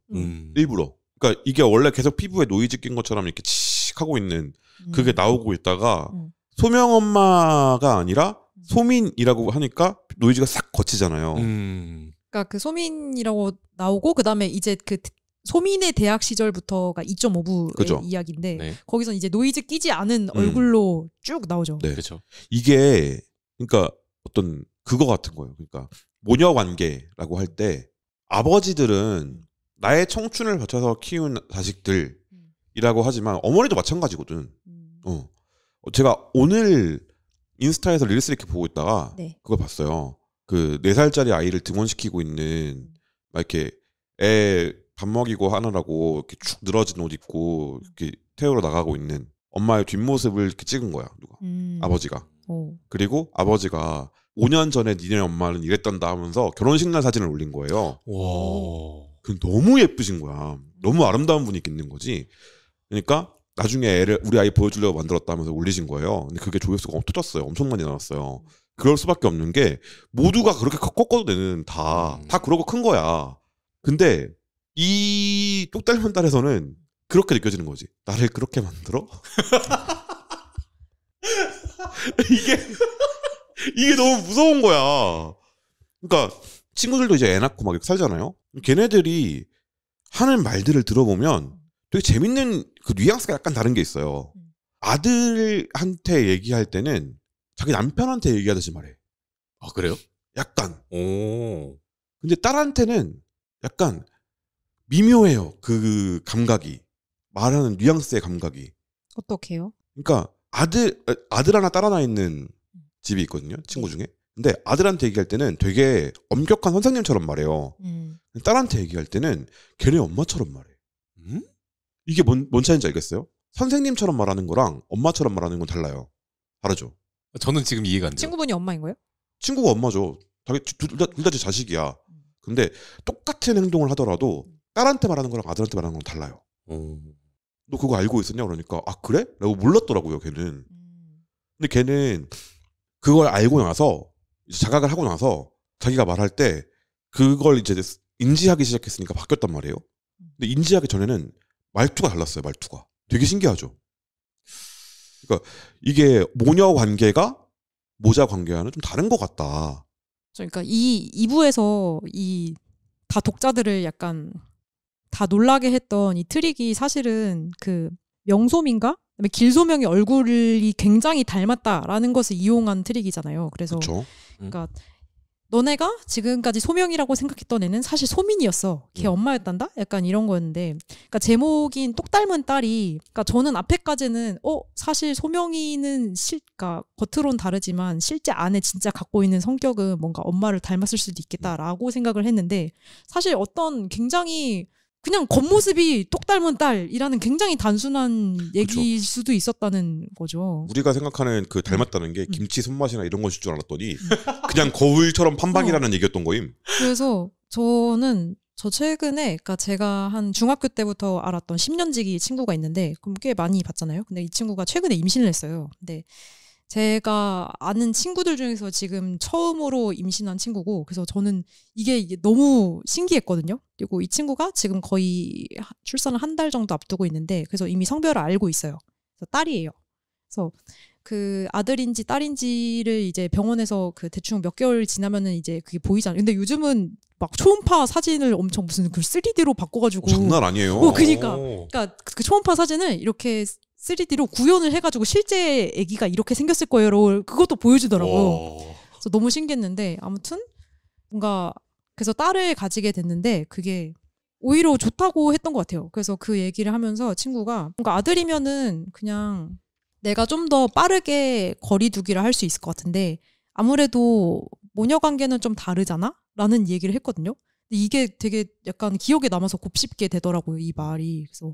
일부러. 그러니까 이게 원래 계속 피부에 노이즈 낀 것처럼 이렇게 칙 하고 있는 그게 나오고 있다가 소명 엄마가 아니라 소민이라고 하니까 노이즈가 싹 거치잖아요. 그러니까 그 소민이라고 나오고 그다음에 이제 그 소민의 대학 시절부터가 2.5부의 그죠. 이야기인데 네. 거기서 이제 노이즈 끼지 않은 얼굴로 쭉 나오죠. 네. 그렇죠. 이게 그러니까 어떤 그거 같은 거예요. 그러니까 모녀 관계라고 할 때 아버지들은 나의 청춘을 바쳐서 키운 자식들이라고 하지만 어머니도 마찬가지거든. 제가 오늘 인스타에서 릴스 이렇게 보고 있다가 네. 그걸 봤어요. 그 4살짜리 아이를 등원시키고 있는 막 이렇게 애 밥 먹이고 하느라고 이렇게 축 늘어진 옷 입고 이렇게 태우러 나가고 있는 엄마의 뒷모습을 이렇게 찍은 거야. 누가? 아버지가. 그리고 아버지가 5년 전에 니네 엄마는 이랬단다 하면서 결혼식 날 사진을 올린 거예요. 와. 그 너무 예쁘신 거야. 너무 아름다운 분이 있는 거지. 그러니까 나중에 애를 우리 아이 보여주려고 만들었다 하면서 올리신 거예요. 근데 그게 조회수가 터졌어요. 엄청 많이 나왔어요. 그럴 수밖에 없는 게 모두가 그렇게 꺾어도 되는 다 그러고 큰 거야. 근데 이 똑 닮은 딸에서는 그렇게 느껴지는 거지. 나를 그렇게 만들어? 이게 너무 무서운 거야. 그러니까 친구들도 이제 애 낳고 막 이렇게 살잖아요. 걔네들이 하는 말들을 들어보면 되게 재밌는 그 뉘앙스가 약간 다른 게 있어요. 아들한테 얘기할 때는 자기 남편한테 얘기하듯이 말해. 아 그래요? 약간. 오. 근데 딸한테는 약간 미묘해요. 그 감각이. 말하는 뉘앙스의 감각이. 어떻게요? 그러니까 아들 하나 딸 하나 있는 집이 있거든요. 친구 중에. 근데 아들한테 얘기할 때는 되게 엄격한 선생님처럼 말해요. 딸한테 얘기할 때는 걔네 엄마처럼 말해. 이게 뭔 차이인지 알겠어요? 선생님처럼 말하는 거랑 엄마처럼 말하는 건 달라요. 다르죠. 저는 지금 이해가 안 돼요. 친구분이 엄마인 거예요? 친구가 엄마죠. 둘 다 제 자식이야. 근데 똑같은 행동을 하더라도 딸한테 말하는 거랑 아들한테 말하는 건 달라요. 너 그거 알고 있었냐? 그러니까 아 그래? 라고 몰랐더라고요. 걔는. 근데 걔는 그걸 알고 나서 자각을 하고 나서 자기가 말할 때 그걸 이제 인지하기 시작했으니까 바뀌었단 말이에요. 근데 인지하기 전에는 말투가 달랐어요. 말투가. 되게 신기하죠. 그러니까 이게 모녀 관계가 모자 관계와는 좀 다른 것 같다. 그러니까 이 2부에서 이 다 독자들을 약간 다 놀라게 했던 이 트릭이 사실은 그 명소민가? 그다음에 길소명의 얼굴이 굉장히 닮았다라는 것을 이용한 트릭이잖아요. 그래서 그쵸? 그러니까 너네가 지금까지 소명이라고 생각했던 애는 사실 소민이었어. 걔 엄마였단다? 약간 이런 거였는데, 그러니까 제목인 똑 닮은 딸이, 그러니까 저는 앞에까지는 사실 소명이는 그러니까 겉으론 다르지만 실제 안에 진짜 갖고 있는 성격은 뭔가 엄마를 닮았을 수도 있겠다라고 생각을 했는데, 사실 어떤 굉장히 그냥 겉모습이 똑 닮은 딸이라는 굉장히 단순한 얘기일 수도 있었다는 거죠. 우리가 생각하는 그 닮았다는 게 김치 손맛이나 이런 것일 줄 알았더니 그냥 거울처럼 판박이라는 얘기였던 거임. 그래서 저는 최근에 그러니까 제가 한 중학교 때부터 알았던 10년지기 친구가 있는데 그럼 꽤 많이 봤잖아요. 근데 이 친구가 최근에 임신을 했어요. 근데 제가 아는 친구들 중에서 지금 처음으로 임신한 친구고, 그래서 저는 이게 너무 신기했거든요. 그리고 이 친구가 지금 거의 출산을 한 달 정도 앞두고 있는데, 그래서 이미 성별을 알고 있어요. 그래서 딸이에요. 그래서 그 아들인지 딸인지를 이제 병원에서 그 대충 몇 개월 지나면은 이제 그게 보이잖아요. 근데 요즘은 막 초음파 사진을 엄청 무슨 그 3D로 바꿔가지고. 장난 아니에요. 그러니까 그 초음파 사진을 이렇게 3D로 구현을 해가지고 실제 아기가 이렇게 생겼을 거예요. 그것도 보여주더라고요. 그래서 너무 신기했는데, 아무튼 뭔가 그래서 딸을 가지게 됐는데 그게 오히려 좋다고 했던 것 같아요. 그래서 그 얘기를 하면서 친구가 뭔가 아들이면은 그냥 내가 좀 더 빠르게 거리두기를 할 수 있을 것 같은데 아무래도 모녀 관계는 좀 다르잖아? 라는 얘기를 했거든요. 근데 이게 되게 약간 기억에 남아서 곱씹게 되더라고요. 이 말이. 그래서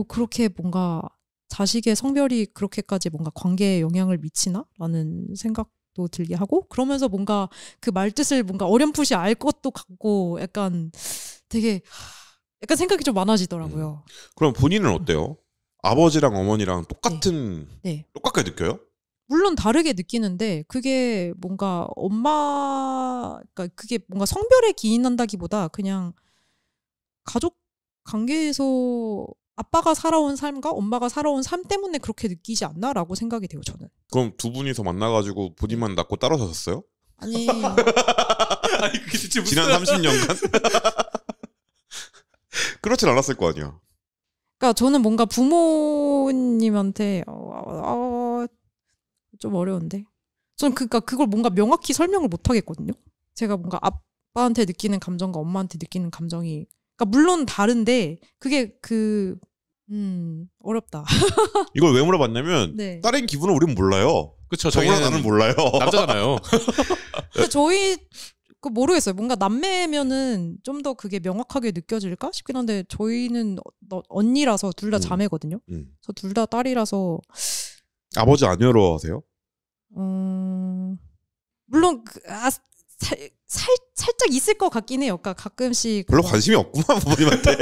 그렇게 뭔가 자식의 성별이 그렇게까지 뭔가 관계에 영향을 미치나? 라는 생각도 들게 하고, 그러면서 뭔가 그 말뜻을 뭔가 어렴풋이 알 것도 같고 약간 되게 약간 생각이 좀 많아지더라고요. 그럼 본인은 어때요? 아버지랑 어머니랑 똑같은 똑같게 느껴요? 물론 다르게 느끼는데 그게 뭔가 그러니까 그게 뭔가 성별에 기인한다기보다 그냥 가족 관계에서 아빠가 살아온 삶과 엄마가 살아온 삶 때문에 그렇게 느끼지 않나라고 생각이 돼요. 저는. 그럼 두 분이서 만나가지고 본인만 낳고 따로 사셨어요? 아니 아니 그게 대체 무슨 지난 30년간 그렇진 않았을 거 아니야. 그러니까 저는 뭔가 부모님한테 좀 어려운데. 전 그러니까 그걸 뭔가 명확히 설명을 못 하겠거든요. 제가 뭔가 아빠한테 느끼는 감정과 엄마한테 느끼는 감정이 그러니까 물론 다른데 그게 어렵다. 이걸 왜 물어봤냐면 네. 딸인 기분을 우린 몰라요. 그쵸 정우랑 저희는 나는 몰라요. 남자잖아요. 근데 저희 모르겠어요. 뭔가 남매면은 좀 더 그게 명확하게 느껴질까 싶긴 한데 저희는 언니라서 둘 다 자매거든요. 저 둘 다 딸이라서 아버지 안 외로워하세요? 물론 살짝 있을 것 같긴 해요. 그러니까 가끔씩 별로 관심이 없구만 부모님한테.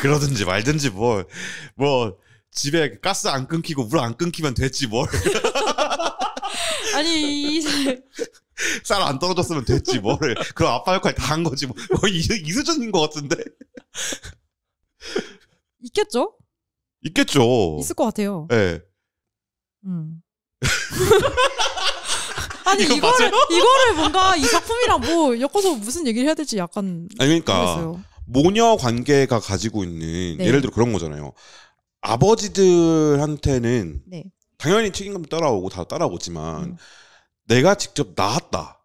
그러든지 말든지 뭐 집에 가스 안 끊기고 물 안 끊기면 됐지 뭘. 아니 쌀 안 떨어졌으면 됐지 뭘. 그럼 아빠 역할 다 한 거지 뭐. 이 수준인 것 같은데. 있겠죠? 있겠죠. 있을 것 같아요. 네. 아니 이거를 뭔가 이 작품이랑 뭐 엮어서 무슨 얘기를 해야 될지 약간 아니 그러니까 모르겠어요. 모녀 관계가 가지고 있는 네. 예를 들어 그런 거잖아요. 아버지들한테는 네. 당연히 책임감도 따라오고 다 따라오지만 내가 직접 낳았다.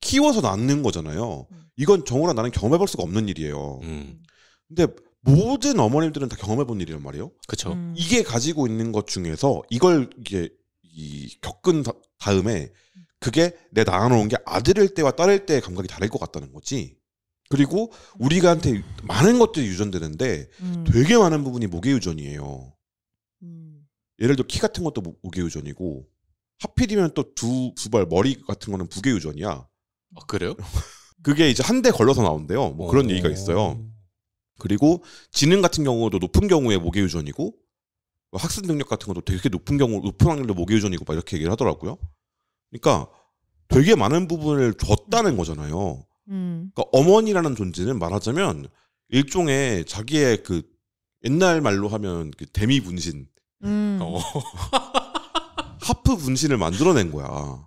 키워서 낳는 거잖아요. 이건 정우랑 나는 경험해볼 수가 없는 일이에요. 근데 모든 어머님들은 다 경험해본 일이란 말이에요. 그쵸. 이게 가지고 있는 것 중에서 이걸 겪은 다음에 그게 내 낳아놓은 게 아들일 때와 딸일 때의 감각이 다를 것 같다는 거지. 그리고 우리가한테 많은 것들이 유전되는데 되게 많은 부분이 모계 유전이에요. 예를 들어 키 같은 것도 모계 유전이고 하필이면 또 두 발 머리 같은 거는 부계 유전이야. 아, 그래요? 그게 이제 한 대 걸러서 나온대요. 뭐 그런 얘기가 있어요. 그리고 지능 같은 경우도 높은 경우에 모계 유전이고 학습 능력 같은 것도 되게 높은 확률로 모계 유전이고 막 이렇게 얘기를 하더라고요. 그러니까 되게 많은 부분을 줬다는 거잖아요. 그러니까 어머니라는 존재는 말하자면 일종의 자기의 그 옛날 말로 하면 그 데미 분신, 하프 분신을 만들어낸 거야.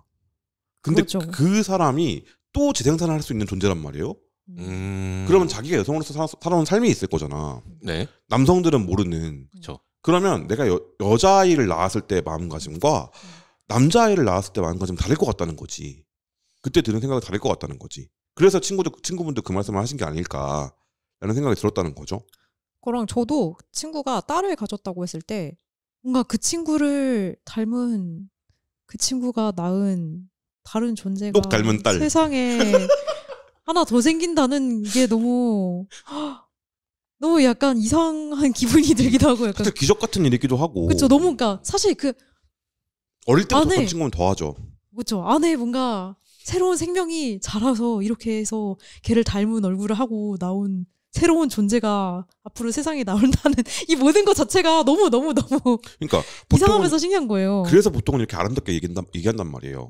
근데 그렇죠. 그 사람이 또 재생산을 할 수 있는 존재란 말이에요. 그러면 자기가 여성으로서 살아온 삶이 있을 거잖아. 네. 남성들은 모르는. 그렇죠. 그러면 내가 여자아이를 낳았을 때 마음가짐과 남자아이를 낳았을 때 마음가짐이 다를 것 같다는 거지. 그때 드는 생각이 다를 것 같다는 거지. 그래서 친구분도 그 말씀을 하신 게 아닐까라는 생각이 들었다는 거죠. 그랑 저도 친구가 딸을 가졌다고 했을 때 뭔가 그 친구를 닮은 그 친구가 낳은 다른 존재가 똑 닮은 딸. 세상에 하나 더 생긴다는 게 너무 약간 이상한 기분이 들기도 하고 약간 진짜 기적 같은 일이기도 하고. 그렇죠. 너무 그러니까 사실 그 어릴 때부터 안에 그런 친구는 더 하죠. 그렇죠. 안에 뭔가 새로운 생명이 자라서 이렇게 해서 걔를 닮은 얼굴을 하고 나온 새로운 존재가 앞으로 세상에 나온다는 이 모든 것 자체가 너무 그러니까 이상하면서 신기한 거예요. 그래서 보통은 이렇게 아름답게 얘기한단 말이에요.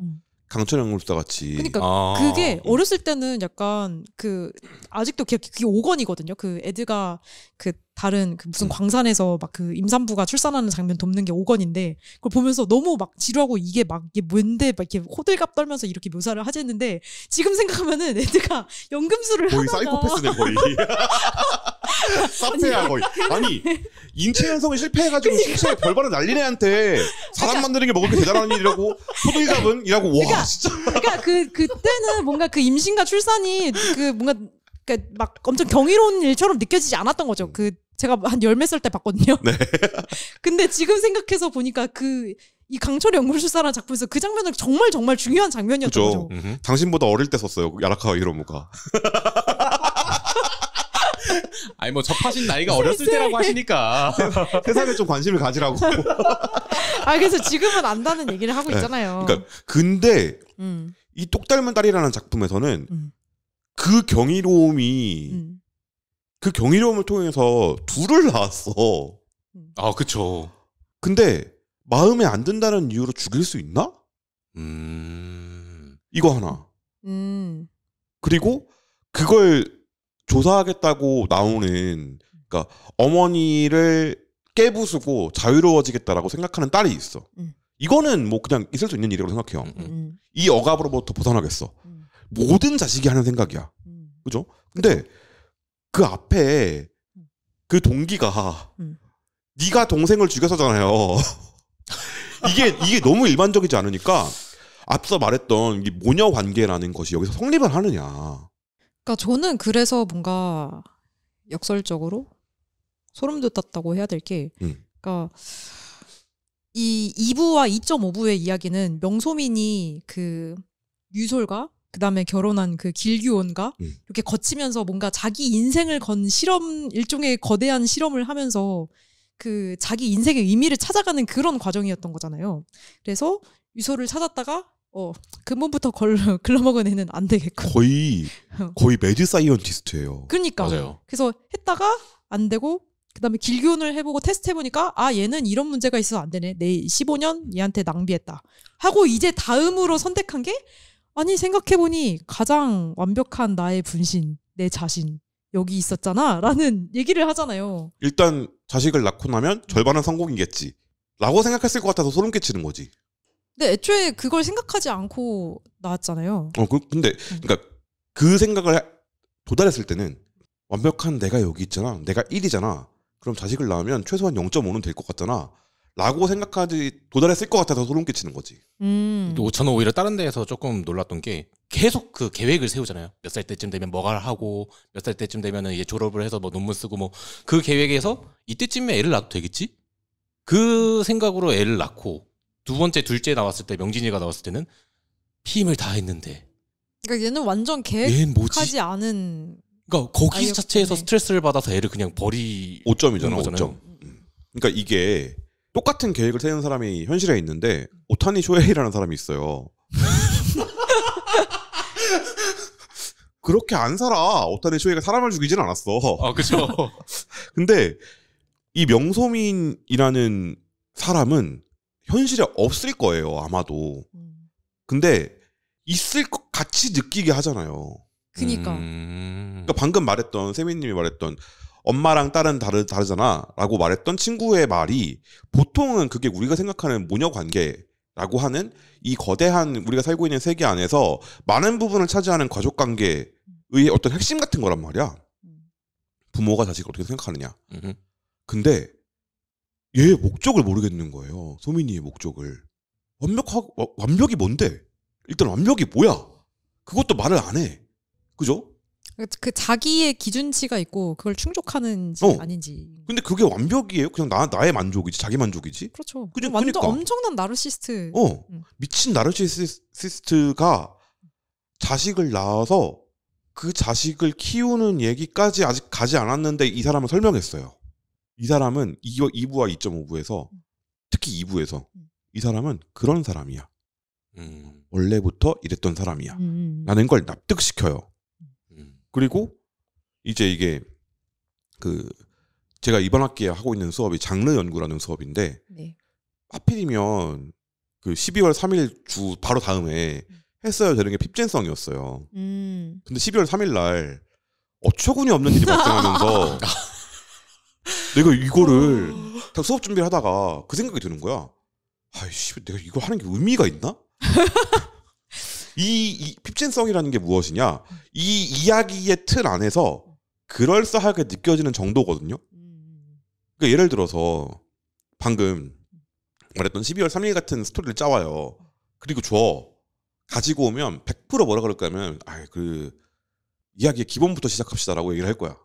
강철 연골사 같이. 그러니까 그게 어렸을 때는 약간 그 아직도 그게 5권이거든요. 그 에드가 그 다른 그 무슨 광산에서 막 그 임산부가 출산하는 장면 돕는 게 5권인데 그걸 보면서 너무 막 지루하고 이게 뭔데 막 이렇게 호들갑 떨면서 이렇게 묘사를 하겠는데 지금 생각하면은 에드가 연금술을 거의 하다가 사이코패스네 거의. 사페야 거의. 아니 인체 연성이 실패해가지고 신체에 별바른 난리 애한테 사람 만드는 게 먹을 게 대단한 일이라고 호들갑은 이라고 와 진짜. 그러니까 그때는 뭔가 그 임신과 출산이 그 뭔가 그러니까 막 엄청 경이로운 일처럼 느껴지지 않았던 거죠. 그 제가 한 열 몇 살 때 봤거든요. 네. 근데 지금 생각해서 보니까 이 강철의 연금술사라는 작품에서 그 장면은 정말 중요한 장면이었던 거죠. 당신보다 어릴 때 썼어요. 야라카와 히로무가. 아니 뭐 접하신 나이가 어렸을 때라고 하시니까 세상에 좀 관심을 가지라고. 그래서 지금은 안다는 얘기를 하고 있잖아요. 그러니까 근데 이 똑 닮은 딸이라는 작품에서는 그 경이로움이 그 경이로움을 통해서 둘을 낳았어. 아, 그쵸. 근데 마음에 안 든다는 이유로 죽일 수 있나? 이거 하나. 그리고 그걸 조사하겠다고 나오는 그러니까 어머니를 깨부수고 자유로워지겠다라고 생각하는 딸이 있어. 이거는 뭐 그냥 있을 수 있는 일이라고 생각해요. 이 억압으로부터 벗어나겠어. 모든 자식이 하는 생각이야. 그죠? 근데 그 앞에 그 동기가 네가 동생을 죽여서잖아요. 이게 너무 일반적이지 않으니까 앞서 말했던 이 모녀 관계라는 것이 여기서 성립을 하느냐. 그러니까 저는 그래서 뭔가 역설적으로 소름 돋았다고 해야 될 게, 그러니까 이 2부와 2.5부의 이야기는 명소민이 그 유솔과 그다음에 결혼한 그 길규원과 이렇게 거치면서 뭔가 자기 인생을 건 실험, 일종의 거대한 실험을 하면서 그 자기 인생의 의미를 찾아가는 그런 과정이었던 거잖아요. 그래서 유솔을 찾았다가 근본부터 글러먹은 애는 안 되겠고 거의 매드 사이언티스트예요. 그러니까 맞아요. 그래서 했다가 안 되고 그다음에 길교훈을 해보고 테스트 해보니까 얘는 이런 문제가 있어서 안 되네. 내 15년 얘한테 낭비했다 하고 이제 다음으로 선택한 게, 아니 생각해보니 가장 완벽한 나의 분신, 내 자신 여기 있었잖아 라는 얘기를 하잖아요. 일단 자식을 낳고 나면 절반은 성공이겠지 라고 생각했을 것 같아서 소름 끼치는 거지. 근데 애초에 그걸 생각하지 않고 나왔잖아요. 근데 그러니까 그 생각을 도달했을 때는 완벽한 내가 여기 있잖아, 내가 1이잖아, 그럼 자식을 낳으면 최소한 0.5는 될 것 같잖아 라고 생각하지 도달했을 것 같아서 소름 끼치는 거지. 저는 오히려 다른 데에서 조금 놀랐던 게 계속 그 계획을 세우잖아요. 몇 살 때쯤 되면 뭐가 하고 몇 살 때쯤 되면은 이제 졸업을 해서 뭐 논문 쓰고 뭐 그 계획에서 이때쯤에 애를 낳아도 되겠지? 그 생각으로 애를 낳고 두 번째 둘째 나왔을 때, 명진이가 나왔을 때는 힘을 다 했는데, 그러니까 얘는 완전 계획하지 않은, 그러니까 거기 자체에서 스트레스를 받아서 애를 그냥 버리 5점이잖아. 5점. 그러니까 이게 똑같은 계획을 세우는 사람이 현실에 있는데 오타니 쇼헤이라는 사람이 있어요. 그렇게 안 살아. 오타니 쇼헤이가 사람을 죽이진 않았어. 그렇죠. 근데 이 명소민이라는 사람은 현실에 없을 거예요, 아마도. 근데 있을 것 같이 느끼게 하잖아요. 그러니까 방금 말했던, 세미님이 말했던 엄마랑 딸은 다르잖아 라고 말했던 친구의 말이, 보통은 그게 우리가 생각하는 모녀 관계라고 하는 이 거대한 우리가 살고 있는 세계 안에서 많은 부분을 차지하는 가족 관계의 어떤 핵심 같은 거란 말이야. 부모가 자식을 어떻게 생각하느냐. 근데 얘의 목적을 모르겠는 거예요. 소민이의 목적을. 완벽이 뭔데? 일단 완벽이 뭐야? 그것도 말을 안 해. 그죠? 그 자기의 기준치가 있고 그걸 충족하는지 아닌지. 근데 그게 완벽이에요? 그냥 나의 만족이지, 자기 만족이지? 그렇죠. 그냥 완전 그러니까. 엄청난 나르시스트. 미친 나르시시스트가 자식을 낳아서 그 자식을 키우는 얘기까지 아직 가지 않았는데 이 사람은 설명했어요. 이 사람은 2부와 2.5부에서 특히 2부에서 이 사람은 그런 사람이야. 원래부터 이랬던 사람이야. 라는 걸 납득시켜요. 그리고 이제 이게 제가 이번 학기에 하고 있는 수업이 장르 연구라는 수업인데, 네. 하필이면 그 12월 3일 주 바로 다음에 했어야 되는 게 핍젠성이었어요. 근데 12월 3일 날 어처구니 없는 일이 발생하면서 내가 이거를 수업 준비를 하다가 그 생각이 드는 거야. 아이씨, 내가 이거 하는 게 의미가 있나? 이 핍진성이라는 게 무엇이냐? 이 이야기의 틀 안에서 그럴싸하게 느껴지는 정도거든요. 그러니까 예를 들어서 방금 말했던 12월 3일 같은 스토리를 짜와요. 그리고 가지고 오면 100% 뭐라 그럴까 하면 그 이야기의 기본부터 시작합시다라고 얘기를 할 거야.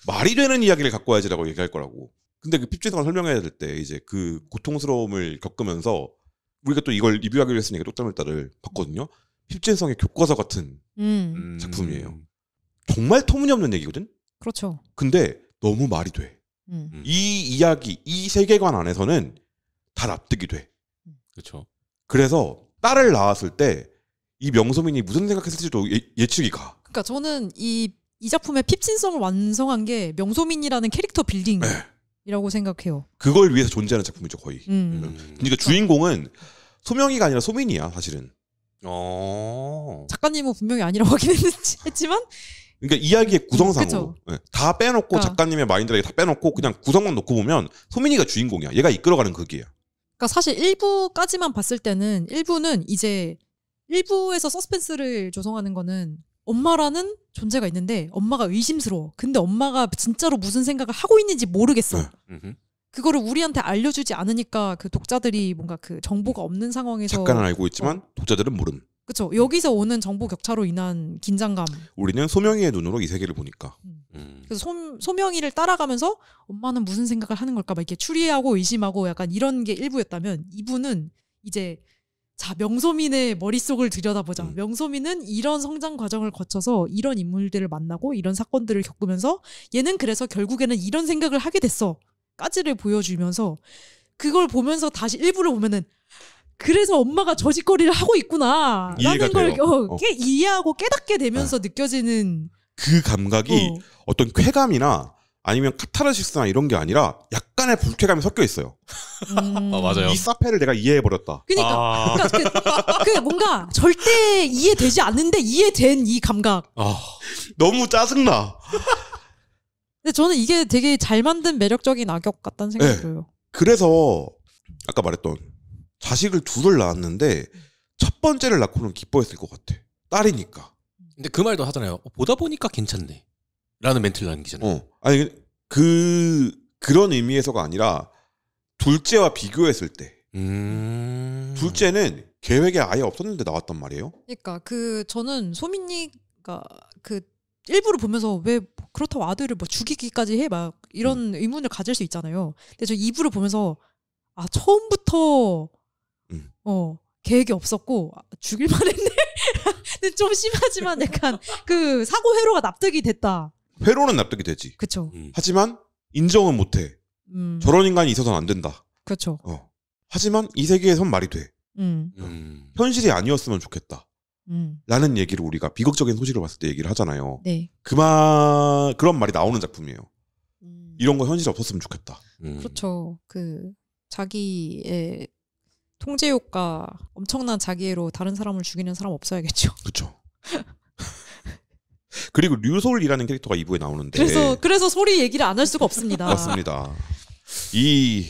말이 되는 이야기를 갖고 와야지라고 얘기할 거라고. 근데 그 핍진성을 설명해야 될 때 이제 그 고통스러움을 겪으면서 우리가 또 이걸 리뷰하기로 했으니까 쪽다물다를 봤거든요. 핍진성의 교과서 같은 작품이에요. 정말 터무니없는 얘기거든. 그렇죠. 근데 너무 말이 돼. 이 이야기, 이 세계관 안에서는 다 납득이 돼. 그렇죠. 그래서 딸을 낳았을 때 이 명소민이 무슨 생각했을지도 예측이 가. 그러니까 저는 이 작품의 핍진성을 완성한 게 명소민이라는 캐릭터 빌딩이라고 생각해요. 그걸 위해서 존재하는 작품이죠, 거의. 그러니까 주인공은 소명이가 아니라 소민이야, 사실은. 작가님은 분명히 아니라고 하긴 했지만 그러니까 이야기의 구성상으로 그쵸. 네, 다 빼놓고 그러니까. 작가님의 마인드를 다 빼놓고 그냥 구성만 놓고 보면 소민이가 주인공이야. 얘가 이끌어가는 극이야. 그러니까 사실 1부까지만 봤을 때는 1부는 이제 1부에서 서스펜스를 조성하는 거는 엄마라는 존재가 있는데 엄마가 의심스러워. 근데 엄마가 진짜로 무슨 생각을 하고 있는지 모르겠어. 네. 그거를 우리한테 알려주지 않으니까 그 독자들이 뭔가 그 정보가 없는 상황에서 작가는 알고 있지만 독자들은 모름. 그쵸. 여기서 오는 정보 격차로 인한 긴장감. 우리는 소명이의 눈으로 이 세계를 보니까. 그래서 소명이를 따라가면서 엄마는 무슨 생각을 하는 걸까 막 이렇게 추리하고 의심하고 약간 이런 게 1부였다면 2부는 이제 자 명소민의 머릿속을 들여다보자. 명소민은 이런 성장 과정을 거쳐서 이런 인물들을 만나고 이런 사건들을 겪으면서 얘는 그래서 결국에는 이런 생각을 하게 됐어. 까지를 보여주면서 그걸 보면서 다시 1부를 보면은 그래서 엄마가 저 짓거리를 하고 있구나 이해가 라는 걸 돼요. 이해하고 깨닫게 되면서 느껴지는 그 감각이 어떤 쾌감이나 아니면 카타르시스나 이런 게 아니라 약간의 불쾌감이 섞여 있어요. 맞아요. 이 사페를 내가 이해해버렸다. 그러니까 그 뭔가 절대 이해되지 않는데 이해된 이 감각. 너무 짜증나. 근데 저는 이게 되게 잘 만든 매력적인 악역 같다는 생각이 네. 들어요. 그래서 아까 말했던 자식을 둘을 낳았는데 첫 번째를 낳고는 기뻐했을 것 같아. 딸이니까. 근데 그 말도 하잖아요. 보다 보니까 괜찮네. 라는 멘트를 남기잖아요. 아니 그런 의미에서가 아니라 둘째와 비교했을 때 둘째는 계획에 아예 없었는데 나왔단 말이에요. 그러니까 그 저는 소민이가 그 일부를 보면서 왜 그렇다고 아들을 뭐 죽이기까지 해? 막 이런 의문을 가질 수 있잖아요. 근데 저 2부를 보면서 아 처음부터 계획이 없었고 죽일만 했네. 근데 좀 심하지만 약간 그 사고 회로가 납득이 됐다. 회로는 납득이 되지. 그렇죠. 하지만 인정은 못해. 저런 인간이 있어서는 안 된다. 그렇죠. 하지만 이 세계에선 말이 돼. 현실이 아니었으면 좋겠다. 라는 얘기를 우리가 비극적인 소식을 봤을 때 얘기를 하잖아요. 네. 그런 말이 나오는 작품이에요. 이런 거 현실이 없었으면 좋겠다. 그렇죠. 그 자기의 통제욕과 엄청난 자기애로 다른 사람을 죽이는 사람 없어야겠죠. 그렇죠. 그리고 류솔이라는 캐릭터가 2부에 나오는데 그래서 소리 얘기를 안 할 수가 없습니다. 맞습니다. 이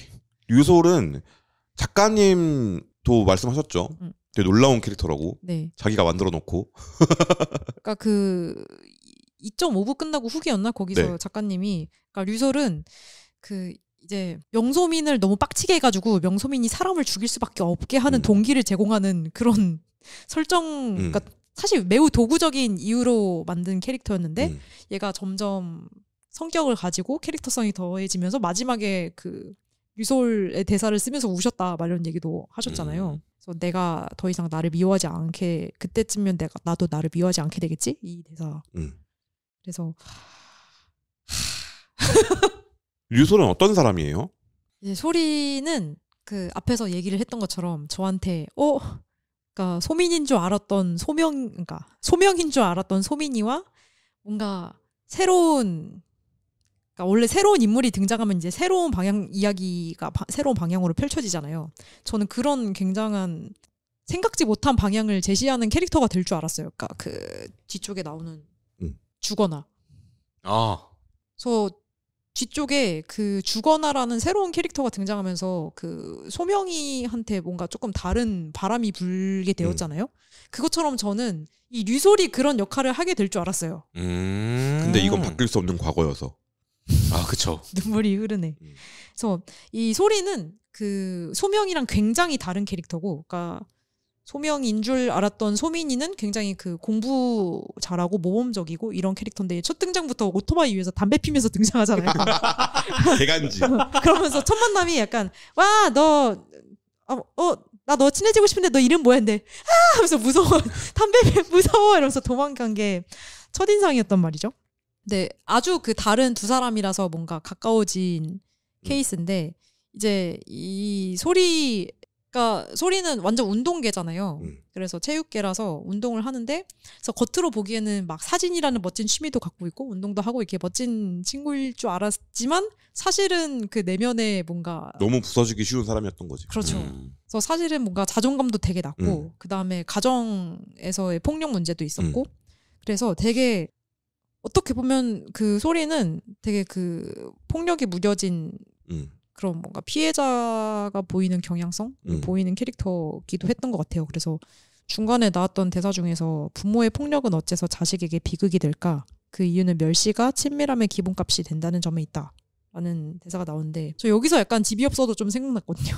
류솔은 작가님도 말씀하셨죠. 되게 놀라운 캐릭터라고. 네. 자기가 만들어 놓고. 그러니까 그 2.5부 끝나고 후기였나 거기서 네. 작가님이 그러니까 류솔은 그 이제 명소민을 너무 빡치게 해가지고 명소민이 사람을 죽일 수밖에 없게 하는 동기를 제공하는 그런 설정. 그러니까 사실 매우 도구적인 이유로 만든 캐릭터였는데 얘가 점점 성격을 가지고 캐릭터성이 더해지면서 마지막에 그 류솔의 대사를 쓰면서 우셨다 막 이런 얘기도 하셨잖아요. 그래서 내가 더 이상 나를 미워하지 않게 그때쯤면 나도 나를 미워하지 않게 되겠지? 이 대사. 그래서 류솔은 어떤 사람이에요? 이제 소리는 그 앞에서 얘기를 했던 것처럼 저한테 그러니까 소민인 줄 알았던 그러니까 소명인 줄 알았던 소민이와 뭔가 새로운 그러니까 원래 새로운 인물이 등장하면 이제 새로운 방향 이야기가 새로운 방향으로 펼쳐지잖아요. 저는 그런 굉장한 생각지 못한 방향을 제시하는 캐릭터가 될 줄 알았어요. 그러니까 그 뒤쪽에 나오는 주거나. 그래서 뒤쪽에 그 주거나라는 새로운 캐릭터가 등장하면서 그 소명이한테 뭔가 조금 다른 바람이 불게 되었잖아요. 그것처럼 저는 이 류솔이 그런 역할을 하게 될 줄 알았어요. 근데 이건 바뀔 수 없는 과거여서. 그쵸. 눈물이 흐르네. 그래서 이 소리는 그 소명이랑 굉장히 다른 캐릭터고, 그러니까 소명인 줄 알았던 소민이는 굉장히 그 공부 잘하고 모범적이고 이런 캐릭터인데 첫 등장부터 오토바이 위에서 담배 피면서 등장하잖아요. 개간지. 그러면서 첫 만남이 약간 와 너 나 너 친해지고 싶은데 너 이름 뭐야? 근데 하면서 무서워 담배 무서워 이러면서 도망간 게 첫인상이었단 말이죠. 근데 아주 그 다른 두 사람이라서 뭔가 가까워진 케이스인데 이제 이 소리는 완전 운동계잖아요. 그래서 체육계라서 운동을 하는데 그래서 겉으로 보기에는 막 사진이라는 멋진 취미도 갖고 있고 운동도 하고 이렇게 멋진 친구일 줄 알았지만 사실은 그 내면에 뭔가 너무 부서지기 쉬운 사람이었던 거지. 그렇죠. 그래서 사실은 뭔가 자존감도 되게 낮고 그 다음에 가정에서의 폭력 문제도 있었고 그래서 되게 어떻게 보면 그 소리는 되게 그 폭력이 무뎌진 그런 뭔가 피해자가 보이는 경향성, 보이는 캐릭터기도 했던 것 같아요. 그래서 중간에 나왔던 대사 중에서 부모의 폭력은 어째서 자식에게 비극이 될까? 그 이유는 멸시가 친밀함의 기본값이 된다는 점에 있다. 라는 대사가 나오는데 저 여기서 약간 집이 없어도 좀 생각났거든요.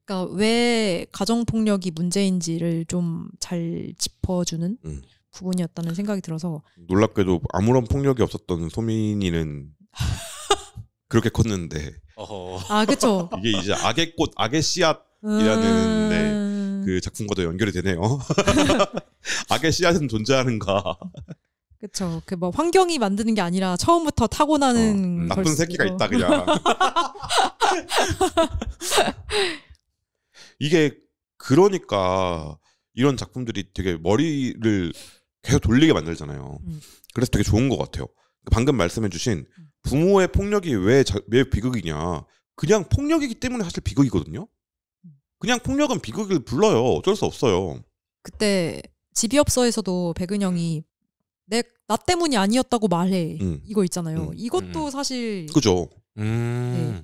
그러니까 왜 가정폭력이 문제인지를 좀 잘 짚어주는 부분이었다는 생각이 들어서 놀랍게도 아무런 폭력이 없었던 소민이는 그렇게 컸는데 아 그쵸 이게 이제 악의 꽃 악의 씨앗이라는 네, 그 작품과도 연결이 되네요. 악의 씨앗은 존재하는가. 그쵸 그 뭐 환경이 만드는 게 아니라 처음부터 타고나는 나쁜 새끼가 있다 그냥. 이게 그러니까 이런 작품들이 되게 머리를 계속 돌리게 만들잖아요. 그래서 되게 좋은 것 같아요. 방금 말씀해주신 부모의 폭력이 왜 비극이냐. 그냥 폭력이기 때문에 사실 비극이거든요. 그냥 폭력은 비극을 불러요. 어쩔 수 없어요. 그때 집이 없어에서도 백은영이 나 때문이 아니었다고 말해. 이거 있잖아요. 이것도 사실 그죠. 네.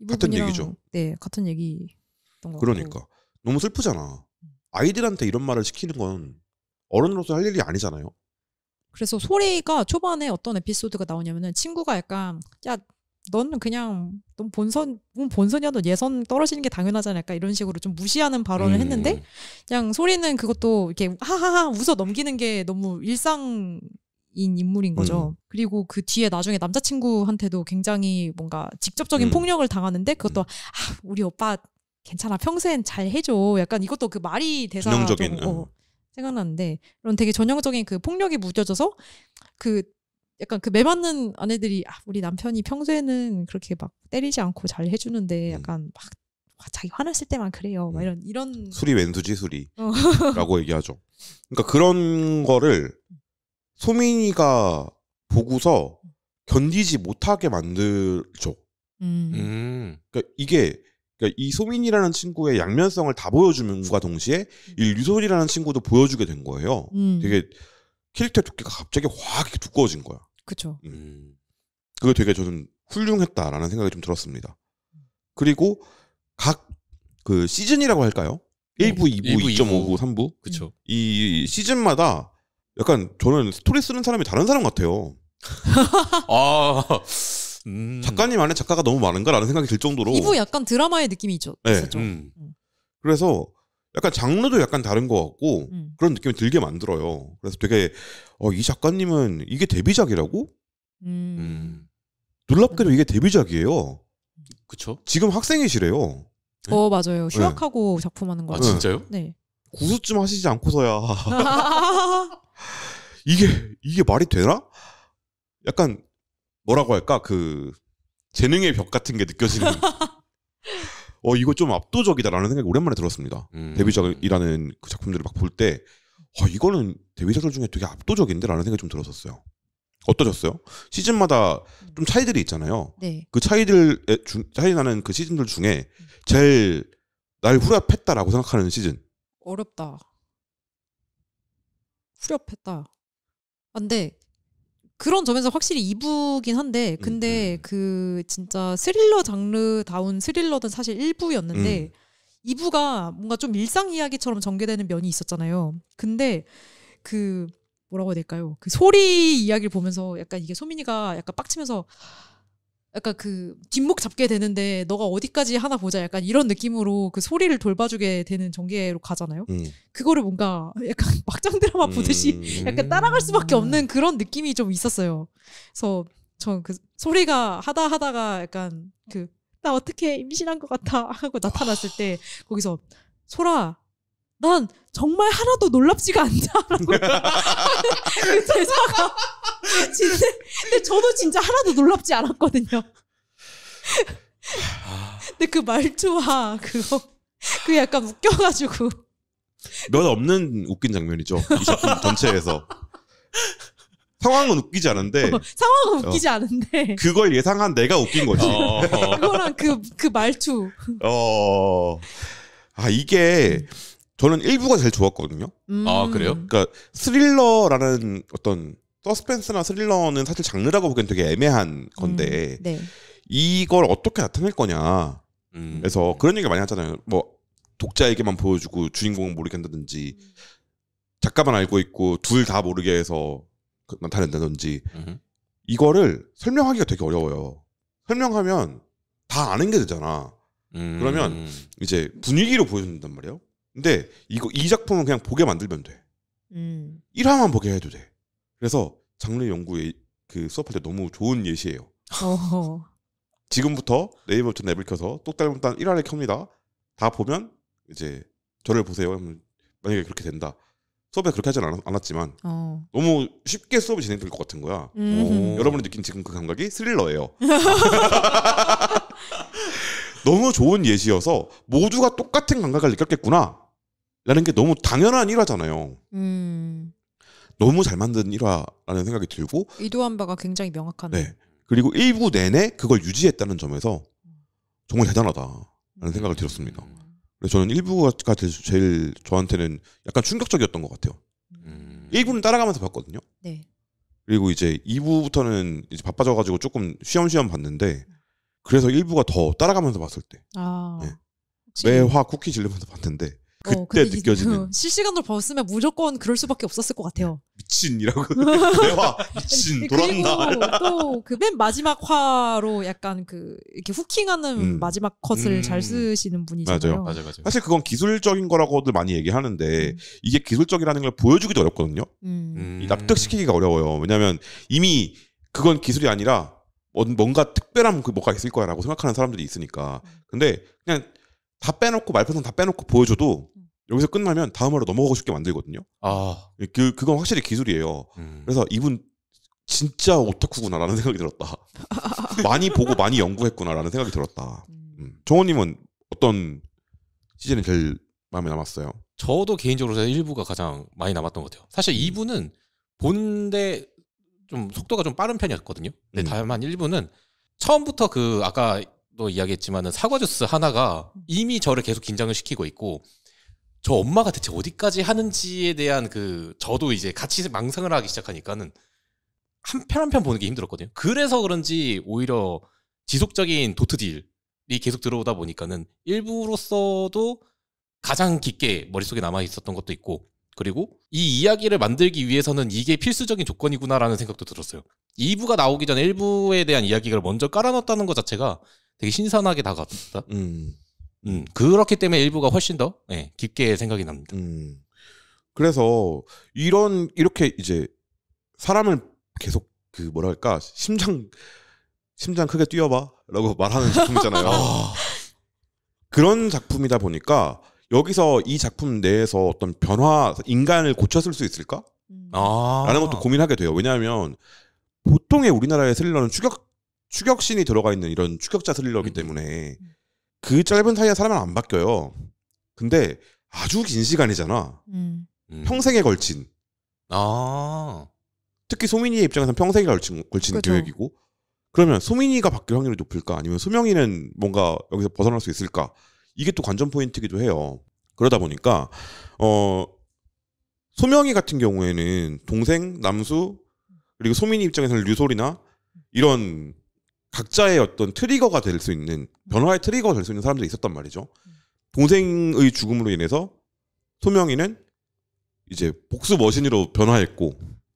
같은 얘기죠. 네, 같은 얘기였던 것 그러니까 같고. 너무 슬프잖아. 아이들한테 이런 말을 시키는 건 어른으로서 할 일이 아니잖아요. 그래서 소리가 초반에 어떤 에피소드가 나오냐면은 친구가 약간 야 너는 그냥 넌 본선이야 너 예선 떨어지는 게 당연하잖아 약간 이런 식으로 좀 무시하는 발언을 했는데 그냥 소리는 그것도 이렇게 하하하 웃어 넘기는 게 너무 일상인 인물인 거죠. 그리고 그 뒤에 나중에 남자친구한테도 굉장히 뭔가 직접적인 폭력을 당하는데 그것도 우리 오빠 괜찮아 평소엔 잘 해줘 약간 이것도 그 말이 대사 좀 생각나는데 그런 되게 전형적인 그 폭력이 무뎌져서 그 약간 그 매맞는 아내들이 우리 남편이 평소에는 그렇게 막 때리지 않고 잘 해주는데 약간 막 자기 화났을 때만 그래요. 막 이런 술이 왼수지 술이라고 얘기하죠. 그러니까 그런 거를 소민이가 보고서 견디지 못하게 만들죠. 그러니까 이게 그러니까 이 소민이라는 친구의 양면성을 다 보여줌과 동시에 이 류소리라는 친구도 보여주게 된 거예요. 되게 캐릭터 두께가 갑자기 확 두꺼워진 거야. 그렇죠. 그게 되게 저는 훌륭했다라는 생각이 좀 들었습니다. 그리고 각 그 시즌이라고 할까요? 1부, 2부, 2.5부, 3부. 그렇죠. 이 시즌마다 약간 저는 스토리 쓰는 사람이 다른 사람 같아요. 작가님 안에 작가가 너무 많은가라는 생각이 들 정도로 2부 약간 드라마의 느낌이 있었죠. 네. 그래서 약간 장르도 약간 다른 것 같고 그런 느낌이 들게 만들어요. 그래서 되게 이 작가님은 이게 데뷔작이라고? 놀랍게도 이게 데뷔작이에요. 그쵸? 지금 학생이시래요. 맞아요. 휴학하고 작품하는 거. 진짜요? 네. 구수쯤 하시지 않고서야 이게 말이 되나? 약간 뭐라고 할까 그 재능의 벽 같은 게 느껴지는. 이거 좀 압도적이다라는 생각이 오랜만에 들었습니다. 데뷔작이라는 그 작품들을 막 볼 때 이거는 데뷔작들 중에 되게 압도적인데라는 생각이 좀 들었었어요. 어떠셨어요? 시즌마다 좀 차이들이 있잖아요. 네. 그 차이 나는 그 시즌들 중에 제일 날 후렴했다라고 생각하는 시즌. 어렵다. 후렴했다. 근데 그런 점에서 확실히 2부긴 한데 근데 그 진짜 스릴러 장르다운 스릴러는 사실 1부였는데 2부가 뭔가 좀 일상 이야기처럼 전개되는 면이 있었잖아요. 근데 그 뭐라고 해야 될까요? 그 소리 이야기를 보면서 약간 이게 소민이가 약간 빡치면서 약간 그 뒷목 잡게 되는데 너가 어디까지 하나 보자 약간 이런 느낌으로 그 소리를 돌봐주게 되는 전개로 가잖아요. 그거를 뭔가 약간 막장 드라마 보듯이 약간 따라갈 수밖에 없는 그런 느낌이 좀 있었어요. 그래서 저 그 소리가 하다가 약간 그 나 어떻게 임신한 것 같아 하고 나타났을 때 거기서 소라 난 정말 하나도 놀랍지가 않다. 그 대사가 진짜 근데 저도 진짜 하나도 놀랍지 않았거든요. 근데 그 말투와 그 약간 웃겨가지고 몇 없는 웃긴 장면이죠. 이 작품 전체에서. 상황은 웃기지 않은데 상황은 웃기지 않은데 그걸 예상한 내가 웃긴 거지. 그거랑 그 말투. 이게 저는 1부가 제일 좋았거든요. 아, 그래요? 그러니까 스릴러라는 어떤 서스펜스나 스릴러는 사실 장르라고 보기엔 되게 애매한 건데 네. 이걸 어떻게 나타낼 거냐. 그래서 그런 얘기 많이 하잖아요. 뭐 독자에게만 보여주고 주인공은 모르게 한다든지 작가만 알고 있고 둘 다 모르게 해서 나타낸다든지 이거를 설명하기가 되게 어려워요. 설명하면 다 아는 게 되잖아. 그러면 이제 분위기로 보여준단 말이에요. 근데 이 작품은 그냥 보게 만들면 돼. 1화만 보게 해도 돼. 그래서 장르 연구에 그 수업할 때 너무 좋은 예시예요. 지금부터 네이버 버튼 앱을 켜서 똑딱똑딱 1화를 켭니다. 다 보면 이제 저를 보세요. 만약에 그렇게 된다. 수업에 그렇게 하진 않았지만 너무 쉽게 수업이 진행될 것 같은 거야. 여러분이 느낀 지금 그 감각이 스릴러예요. 너무 좋은 예시여서 모두가 똑같은 감각을 느꼈겠구나 라는 게 너무 당연한 일화잖아요. 너무 잘 만든 1화라는 생각이 들고 의도한 바가 굉장히 명확하네. 네. 그리고 1부 내내 그걸 유지했다는 점에서 정말 대단하다라는 생각을 들었습니다. 그래서 저는 1부가 제일 저한테는 약간 충격적이었던 것 같아요. 1부는 따라가면서 봤거든요. 네. 그리고 이제 2부부터는 이제 바빠져가지고 조금 쉬엄쉬엄 봤는데 그래서 1부가 더 따라가면서 봤을 때 네. 매화 쿠키 질르면서 봤는데 그때 느껴지는 실시간으로 봤으면 무조건 그럴 수밖에 없었을 것 같아요. 미친이라고 매화 미친 돌았나. 그리고 또 그 맨 마지막 화로 약간 그 이렇게 후킹하는 마지막 컷을 잘 쓰시는 분이잖아요. 맞아요. 사실 그건 기술적인 거라고들 많이 얘기하는데 이게 기술적이라는 걸 보여주기도 어렵거든요. 납득시키기가 어려워요. 왜냐하면 이미 그건 기술이 아니라 뭔가 특별한 뭐가 있을 거야라고 생각하는 사람들이 있으니까. 근데 그냥 다 빼놓고 말편성 다 빼놓고 보여줘도 여기서 끝나면 다음으로 넘어가고 싶게 만들거든요. 그건 확실히 기술이에요. 그래서 이분 진짜 오타쿠구나라는 생각이 들었다. 많이 보고 많이 연구했구나라는 생각이 들었다. 정호님은 어떤 시즌이 제일 마음에 남았어요? 저도 개인적으로 1부가 가장 많이 남았던 것 같아요. 사실 2부는 보는데 좀 속도가 좀 빠른 편이었거든요. 근데 다만 1부는 처음부터 그 아까도 이야기했지만은 사과 주스 하나가 이미 저를 계속 긴장을 시키고 있고 저 엄마가 대체 어디까지 하는지에 대한 그 저도 이제 같이 망상을 하기 시작하니까는 한 편 한 편 보는 게 힘들었거든요. 그래서 그런지 오히려 지속적인 도트 딜이 계속 들어오다 보니까는 1부로서도 가장 깊게 머릿속에 남아 있었던 것도 있고 그리고 이 이야기를 만들기 위해서는 이게 필수적인 조건이구나라는 생각도 들었어요. 2부가 나오기 전에 1부에 대한 이야기를 먼저 깔아놨다는 것 자체가 되게 신선하게 다가왔다. 그렇기 때문에 1부가 훨씬 더 깊게 생각이 납니다. 그래서 이렇게 이제 사람을 계속 그 뭐랄까 심장 크게 뛰어봐라고 말하는 작품이잖아요. 그런 작품이다 보니까 여기서 이 작품 내에서 어떤 변화, 인간을 고쳤을 수 있을까? 라는 것도 고민하게 돼요. 왜냐하면 보통의 우리나라의 스릴러는 추격신이 들어가 있는 이런 추격자 스릴러이기 때문에 그 짧은 사이에 사람은 안 바뀌어요. 근데 아주 긴 시간이잖아. 평생에 걸친. 특히 소민이의 입장에서는 평생에 걸친 그렇죠. 계획이고. 그러면 소민이가 바뀔 확률이 높을까? 아니면 소명이는 뭔가 여기서 벗어날 수 있을까? 이게 또 관전 포인트이기도 해요. 그러다 보니까 소명이 같은 경우에는 동생, 남수 그리고 소민이 입장에서는 류솔이나 이런 각자의 어떤 트리거가 될 수 있는 변화의 트리거가 될 수 있는 사람들이 있었단 말이죠. 동생의 죽음으로 인해서 소명이는 이제 복수 머신으로 변화했고.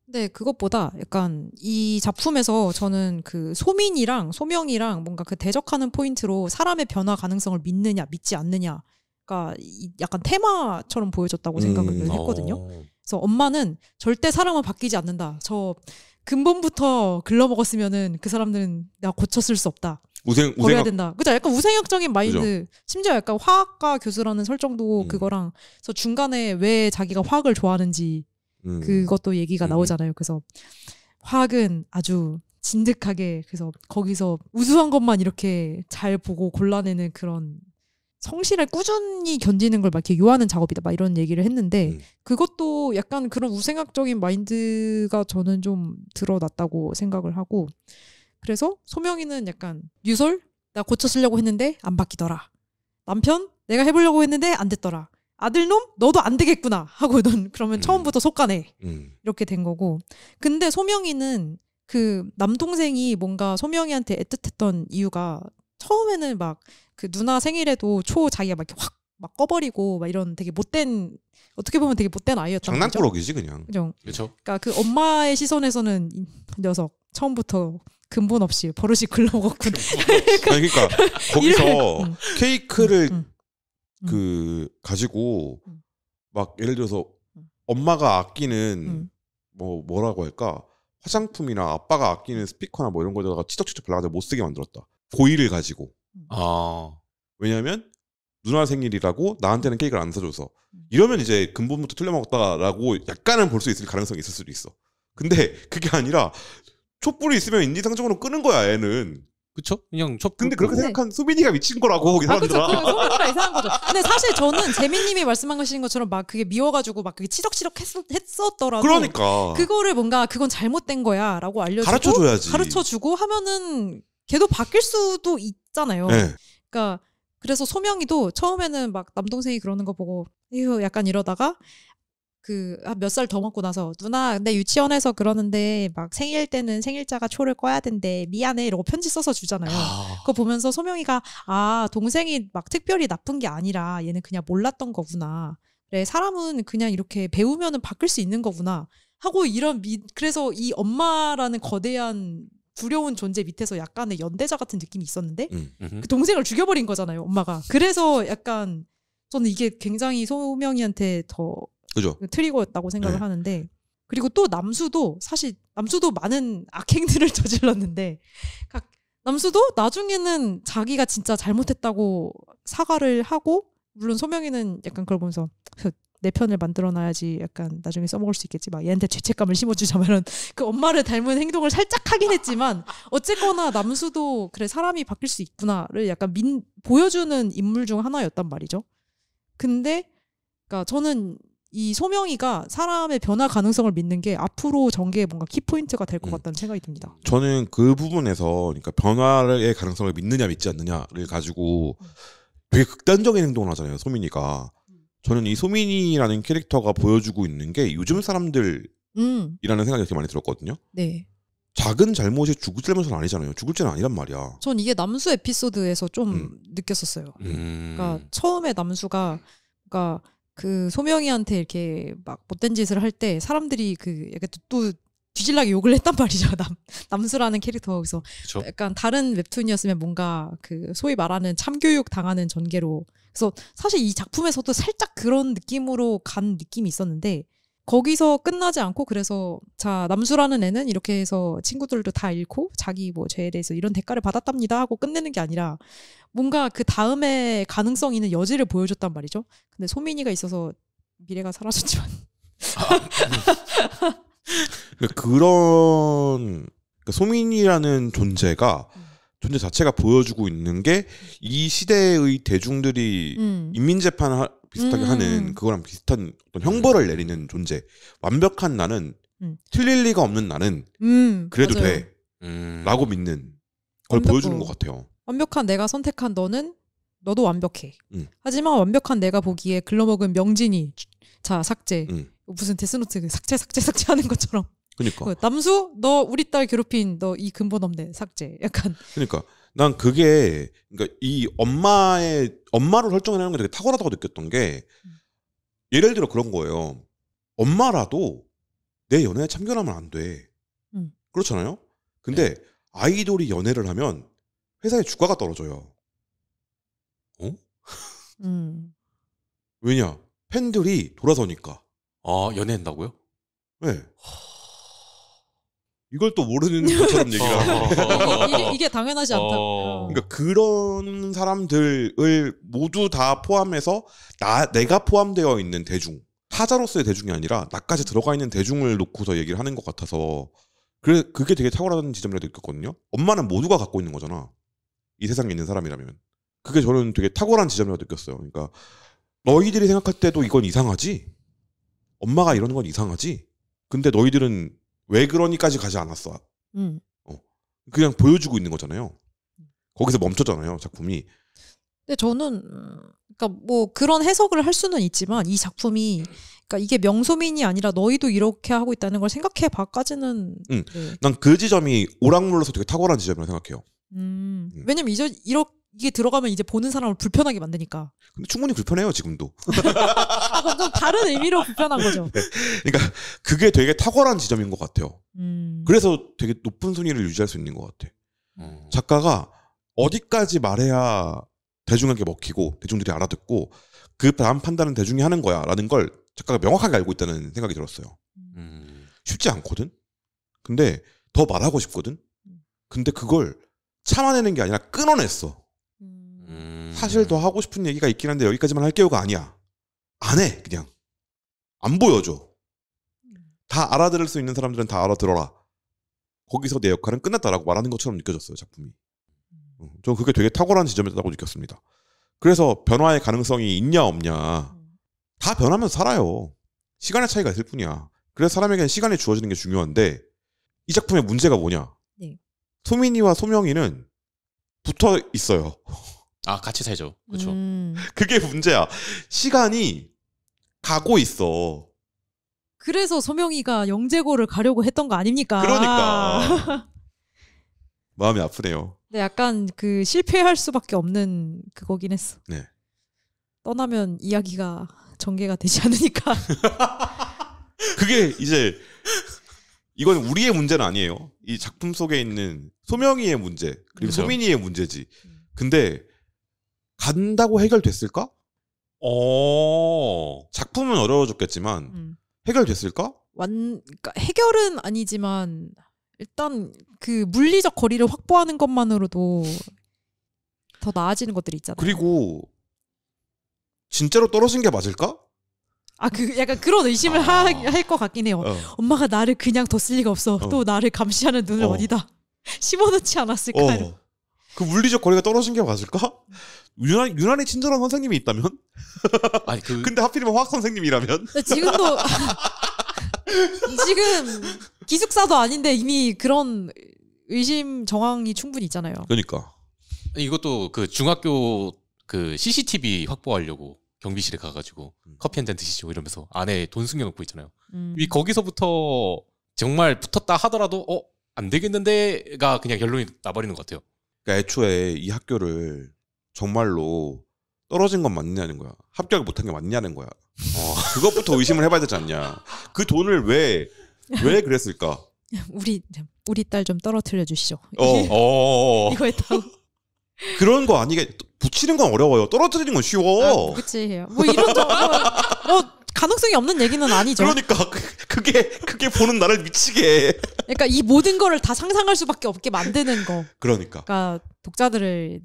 네, 그것보다 약간 이 작품에서 저는 그 소민이랑 소명이랑 뭔가 그 대적하는 포인트로 사람의 변화 가능성을 믿느냐 믿지 않느냐가 약간 테마처럼 보여졌다고 생각을 했거든요. 그래서 엄마는 절대 사람은 바뀌지 않는다. 저 근본부터 글러먹었으면은 그 사람들은 내가 고쳤을 수 없다. 버려야 된다. 그죠? 약간 우생학적인 마인드. 그죠? 심지어 약간 화학과 교수라는 설정도 그거랑 그래서 중간에 왜 자기가 화학을 좋아하는지 그것도 얘기가 나오잖아요. 그래서 화학은 아주 진득하게 그래서 거기서 우수한 것만 이렇게 잘 보고 골라내는 그런 성실을 꾸준히 견디는 걸 막 이렇게 요하는 작업이다. 막 이런 얘기를 했는데 그것도 약간 그런 우생학적인 마인드가 저는 좀 드러났다고 생각을 하고 그래서 소명이는 약간 유솔? 나 고쳐 쓰려고 했는데 안 바뀌더라. 남편? 내가 해보려고 했는데 안 됐더라. 아들놈 너도 안 되겠구나 하고 넌 그러면 처음부터 속가네 이렇게 된 거고. 근데 소명이는 그 남동생이 뭔가 소명이한테 애틋했던 이유가 처음에는 막 그 누나 생일에도 초 자기가 막 이렇게 확 막 꺼버리고 막 이런 되게 못된, 어떻게 보면 되게 못된 아이였단 말이죠. 장난꾸러기지 그냥. 그죠. 그렇죠. 그러니까 그 엄마의 시선에서는 이 녀석 처음부터 근본 없이 버릇이 글러먹었구나. 아니 그러니까 거기서 응. 케이크를 응. 그 가지고 막 예를 들어서 엄마가 아끼는 뭐라고 할까, 화장품이나 아빠가 아끼는 스피커나 뭐 이런 거다가 치적치적 발라가지고 못 쓰게 만들었다. 고의를 가지고. 왜냐하면 누나 생일이라고 나한테는 케이크를 안 사줘서. 이러면 이제 근본부터 틀려먹었다라고 약간은 볼 수 있을 가능성이 있을 수도 있어. 근데 그게 아니라 촛불이 있으면 인지상정으로 끄는 거야 애는. 그쵸? 그냥 근데 그렇게 생각한 소민이가 미친 거라고 이 사람들아. 그쵸. 소민이가 이상한 거죠. 근데 사실 저는 재민님이 말씀하신 것처럼 막 그게 미워가지고 막 그게 치덕치덕 했었더라도. 그러니까. 그거를 뭔가 그건 잘못된 거야라고 알려주고. 가르쳐줘야지. 가르쳐주고 하면은 걔도 바뀔 수도 있잖아요. 네. 그러니까 그래서 소명이도 처음에는 막 남동생이 그러는 거 보고 에휴 약간 이러다가 그 몇 살 더 먹고 나서 누나 근데 유치원에서 그러는데 막 생일 때는 생일자가 초를 꺼야 된대 미안해 이러고 편지 써서 주잖아요. 그거 보면서 소명이가 아 동생이 막 특별히 나쁜 게 아니라 얘는 그냥 몰랐던 거구나. 그래 사람은 그냥 이렇게 배우면은 바뀔 수 있는 거구나 하고 이런 그래서 이 엄마라는 거대한 두려운 존재 밑에서 약간의 연대자 같은 느낌이 있었는데 그 동생을 죽여버린 거잖아요 엄마가. 그래서 약간 저는 이게 굉장히 소명이한테 더 그죠. 트리거였다고 생각을 하는데, 그리고 또 남수도 사실 남수도 많은 악행들을 저질렀는데 남수도 나중에는 자기가 진짜 잘못했다고 사과를 하고, 물론 소명이는 약간 그걸 보면서 내 편을 만들어놔야지 약간 나중에 써먹을 수 있겠지 막 얘한테 죄책감을 심어주자면 그 엄마를 닮은 행동을 살짝 하긴 했지만 어쨌거나 남수도 그래 사람이 바뀔 수 있구나를 약간 보여주는 인물 중 하나였단 말이죠. 근데 그러니까 저는 이 소명이가 사람의 변화 가능성을 믿는 게 앞으로 전개에 뭔가 키포인트가 될 것 같다는 생각이 듭니다. 저는 그 부분에서 그러니까 변화의 가능성을 믿느냐 믿지 않느냐를 가지고 되게 극단적인 행동을 하잖아요 소민이가. 저는 이 소민이라는 캐릭터가 보여주고 있는 게 요즘 사람들이라는 생각이 되게 많이 들었거든요. 네. 작은 잘못이 죽을 잘못은 아니잖아요. 죽을 죄는 아니란 말이야. 전 이게 남수 에피소드에서 좀 느꼈었어요. 그러니까 처음에 남수가 그러니까 그 소명이한테 이렇게 막 못된 짓을 할 때 사람들이 그 약간 또 뒤질나게 욕을 했단 말이죠. 남수라는 캐릭터가. 그래서 그쵸? 약간 다른 웹툰이었으면 뭔가 그 소위 말하는 참교육 당하는 전개로. 그래서 사실 이 작품에서도 살짝 그런 느낌으로 간 느낌이 있었는데 거기서 끝나지 않고 그래서 자 남수라는 애는 이렇게 해서 친구들도 다 잃고 자기 뭐 죄에 대해서 이런 대가를 받았답니다 하고 끝내는 게 아니라 뭔가 그 다음에 가능성 있는 여지를 보여줬단 말이죠. 근데 소민이가 있어서 미래가 사라졌지만 그런 소민이라는 존재 자체가 보여주고 있는 게 이 시대의 대중들이 인민재판 비슷하게 하는 그거랑 비슷한 어떤 형벌을 내리는 존재. 완벽한 나는 틀릴 리가 없는 나는 그래도 맞아요. 돼 라고 믿는 걸 보여주는 것 같아요. 완벽한 내가 선택한 너도 완벽해. 하지만 완벽한 내가 보기에 글러먹은 명진이 자 삭제. 무슨 데스노트 삭제 하는 것처럼. 그러니까 남수 너 우리 딸 괴롭힌 너 이 근본 없네 삭제. 약간. 그러니까 난 그게 그러니까 이 엄마로 설정하는 게 되게 탁월하다고 느꼈던 게 예를 들어 그런 거예요. 엄마라도 내 연애에 참견하면 안 돼. 그렇잖아요. 근데 아이돌이 연애를 하면 회사의 주가가 떨어져요. 왜냐? 팬들이 돌아서니까. 연애한다고요? 네. 이걸 또 모르는 것처럼 얘기를 하네. 이게 당연하지 않다. 그러니까 그런 사람들을 모두 다 포함해서 내가 포함되어 있는 대중, 타자로서의 대중이 아니라 나까지 들어가 있는 대중을 놓고서 얘기를 하는 것 같아서 그게 되게 탁월하다는 지점이라고 느꼈거든요. 엄마는 모두가 갖고 있는 거잖아. 이 세상에 있는 사람이라면. 그게 저는 되게 탁월한 지점이라고 느꼈어요. 그러니까 너희들이 생각할 때도 이건 이상하지? 엄마가 이러는 건 이상하지? 근데 너희들은 왜 그러니까지 가지 않았어. 그냥 보여주고 있는 거잖아요. 거기서 멈췄잖아요, 작품이. 근데 저는 그러니까 뭐 그런 해석을 할 수는 있지만 이 작품이 그러니까 이게 명소민이 아니라 너희도 이렇게 하고 있다는 걸 생각해 봐까지는 네. 난 그 지점이 오락물로서 되게 탁월한 지점이라고 생각해요. 왜냐면 이게 들어가면 이제 보는 사람을 불편하게 만드니까. 근데 충분히 불편해요 지금도. 그건 좀 다른 의미로 불편한 거죠. 네. 그러니까 그게 되게 탁월한 지점인 것 같아요. 그래서 되게 높은 순위를 유지할 수 있는 것 같아. 작가가 어디까지 말해야 대중에게 먹히고 대중들이 알아듣고 그 다음 판단은 대중이 하는 거야 라는 걸 작가가 명확하게 알고 있다는 생각이 들었어요. 쉽지 않거든. 근데 더 말하고 싶거든. 근데 그걸 참아내는 게 아니라 끊어냈어. 사실 더 하고 싶은 얘기가 있긴 한데 여기까지만 할게요가 아니야. 안 해. 그냥 안 보여줘. 다 알아들을 수 있는 사람들은 다 알아들어라. 거기서 내 역할은 끝났다라고 말하는 것처럼 느껴졌어요 작품이. 저는 그게 되게 탁월한 지점이었다고 느꼈습니다. 그래서 변화의 가능성이 있냐 없냐 다 변하면서 살아요. 시간의 차이가 있을 뿐이야. 그래서 사람에게는 시간이 주어지는 게 중요한데 이 작품의 문제가 뭐냐. 네. 소민이와 소명이는 붙어 있어요. 아 같이 살죠. 그렇죠. 그게 문제야. 시간이 가고 있어. 그래서 소명이가 영재고를 가려고 했던 거 아닙니까? 그러니까 마음이 아프네요. 네, 약간 그 실패할 수밖에 없는 그거긴 했어. 네. 떠나면 이야기가 전개가 되지 않으니까. 그게 이제 이건 우리의 문제는 아니에요. 이 작품 속에 있는 소명이의 문제 그리고 그렇죠. 소민이의 문제지. 근데 간다고 해결됐을까? 작품은 어려워졌겠지만 해결됐을까? 그러니까 해결은 아니지만 일단 그 물리적 거리를 확보하는 것만으로도 더 나아지는 것들이 있잖아요. 그리고 진짜로 떨어진 게 맞을까? 아, 그 약간 그런 의심을 할 것 같긴 해요. 엄마가 나를 그냥 뒀을 리가 없어. 또 나를 감시하는 눈을 어디다 심어놓지 않았을까? 그 물리적 거리가 떨어진 게 맞을까? 유난히 친절한 선생님이 있다면? 아니 근데 하필이면 화학 선생님이라면? 지금도 지금 기숙사도 아닌데 이미 그런 의심 정황이 충분히 있잖아요. 그러니까 이것도 그 중학교 그 CCTV 확보하려고 경비실에 가가지고 커피 한 잔 드시죠 이러면서 안에 돈 숨겨놓고 있잖아요. 이 거기서부터 정말 붙었다 하더라도 안 되겠는데가 그냥 결론이 나버리는 것 같아요. 그러니까 애초에 이 학교를 정말로 떨어진 건 맞냐는 거야. 합격을 못한 게 맞냐는 거야. 그것부터 의심을 해봐야 되지 않냐. 그 돈을 왜 그랬을까? 우리 딸 좀 떨어뜨려 주시죠. 이거 했다고. 그런 거 아니게 붙이는 건 어려워요. 떨어뜨리는 건 쉬워. 그치. 뭐 이런 가능성이 없는 얘기는 아니죠. 그러니까 그게 보는 나를 미치게 해. 그러니까 이 모든 거를 다 상상할 수밖에 없게 만드는 거. 그러니까 독자들을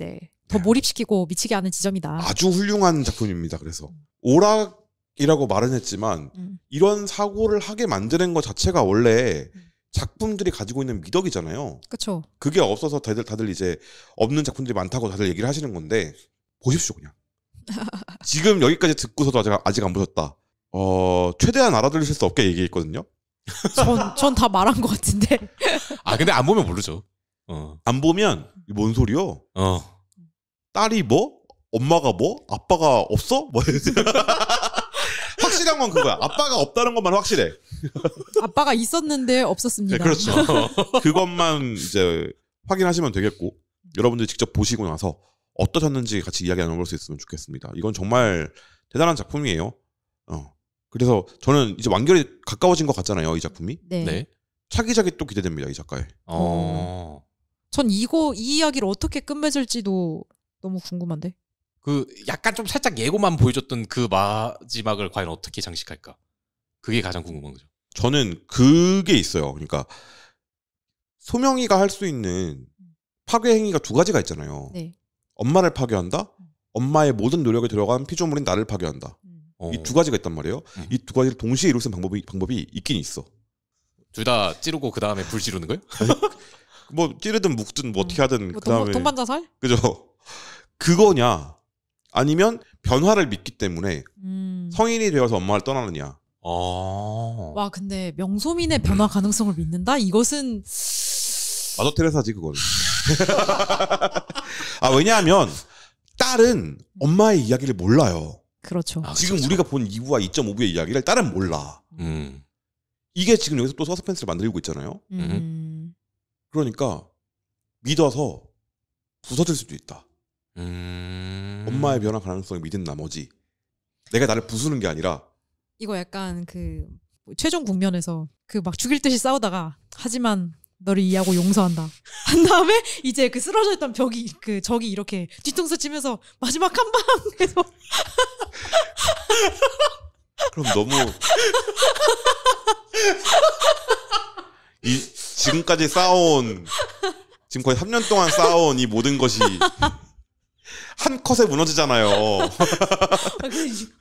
더 몰입시키고 미치게 하는 지점이다. 아주 훌륭한 작품입니다. 그래서 오락이라고 말은 했지만 이런 사고를 하게 만드는 것 자체가 원래 작품들이 가지고 있는 미덕이잖아요. 그렇죠. 그게 없어서 다들 이제 없는 작품들이 많다고 다들 얘기를 하시는 건데 보십시오 그냥. 지금 여기까지 듣고서도 아직 안 보셨다. 최대한 알아들으실 수 없게 얘기했거든요. 전 다 말한 것 같은데. 근데 안 보면 모르죠. 안 보면 뭔 소리요? 딸이 뭐? 엄마가 뭐? 아빠가 없어? 뭐 확실한 건 그거야. 아빠가 없다는 것만 확실해. 아빠가 있었는데 없었습니다. 네, 그렇죠. 그것만 이제 확인하시면 되겠고 여러분들이 직접 보시고 나서 어떠셨는지 같이 이야기 나눠볼 수 있으면 좋겠습니다. 이건 정말 대단한 작품이에요. 그래서 저는 이제 완결이 가까워진 것 같잖아요. 이 작품이. 네. 차기작이 또 기대됩니다. 이 작가의. 전 이 이야기를 어떻게 끝맺을지도 너무 궁금한데. 그 약간 좀 살짝 예고만 보여줬던 그 마지막을 과연 어떻게 장식할까? 그게 가장 궁금한 거죠. 저는 그게 있어요. 그러니까 소명이가 할 수 있는 파괴 행위가 두 가지가 있잖아요. 네. 엄마를 파괴한다. 엄마의 모든 노력에 들어간 피조물인 나를 파괴한다. 이 두 가지가 있단 말이에요. 이 두 가지를 동시에 이룰 수 있는 방법이 있긴 있어. 둘 다 찌르고 그 다음에 불 지르는 거예요? 뭐 찌르든 묶든 뭐 어떻게 하든 그 다음에 동반자살? 그죠? 그거냐? 아니면 변화를 믿기 때문에 성인이 되어서 엄마를 떠나느냐? 와 근데 명소민의 변화 가능성을 믿는다? 이것은 마더 테레사지 그거는. 왜냐하면 딸은 엄마의 이야기를 몰라요. 그렇죠. 지금 그렇죠. 우리가 본 2부와 2.5부의 이야기를 딸은 몰라. 이게 지금 여기서 또 서스펜스를 만들고 있잖아요. 그러니까 믿어서 부서질 수도 있다. 엄마의 변화 가능성을 믿은 나머지 내가 나를 부수는 게 아니라 이거 약간 그 최종 국면에서 그 막 죽일 듯이 싸우다가 하지만 너를 이해하고 용서한다 한 다음에 이제 그 쓰러져 있던 벽이 그 적이 이렇게 뒤통수 치면서 마지막 한 방 해서 그럼 너무 이 지금까지 쌓아온 지금 거의 3년 동안 쌓아온 이 모든 것이 한 컷에 무너지잖아요.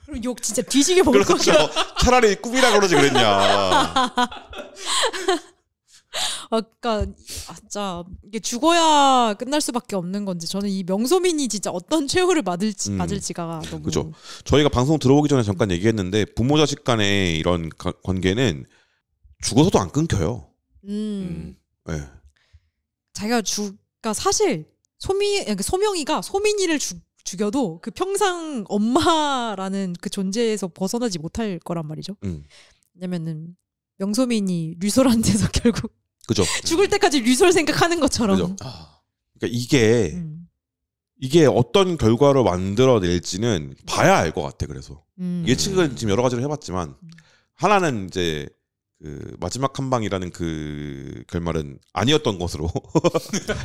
그럼 욕 진짜 뒤지게 먹을 그렇죠. 거야. 차라리 꿈이라 그러지 그랬냐. 아까 진짜 이게 죽어야 끝날 수밖에 없는 건지 저는 이 명소민이 진짜 어떤 최후를 맞을지가 너무 그죠. 저희가 방송 들어오기 전에 잠깐 얘기했는데 부모 자식 간의 이런 관계는 죽어서도 안 끊겨요. 네. 자기가 그러니까 사실 소명이가 소민이를 죽여도 그 평상 엄마라는 그 존재에서 벗어나지 못할 거란 말이죠. 왜냐면은 명소민이 류솔한테서 결국 그죠. 죽을 때까지 류솔 생각하는 것처럼. 그죠. 그러니까 이게 어떤 결과를 만들어낼지는 봐야 알 것 같아. 그래서 예측을 지금 여러 가지로 해봤지만 하나는 이제 그 마지막 한 방이라는 그 결말은 아니었던 것으로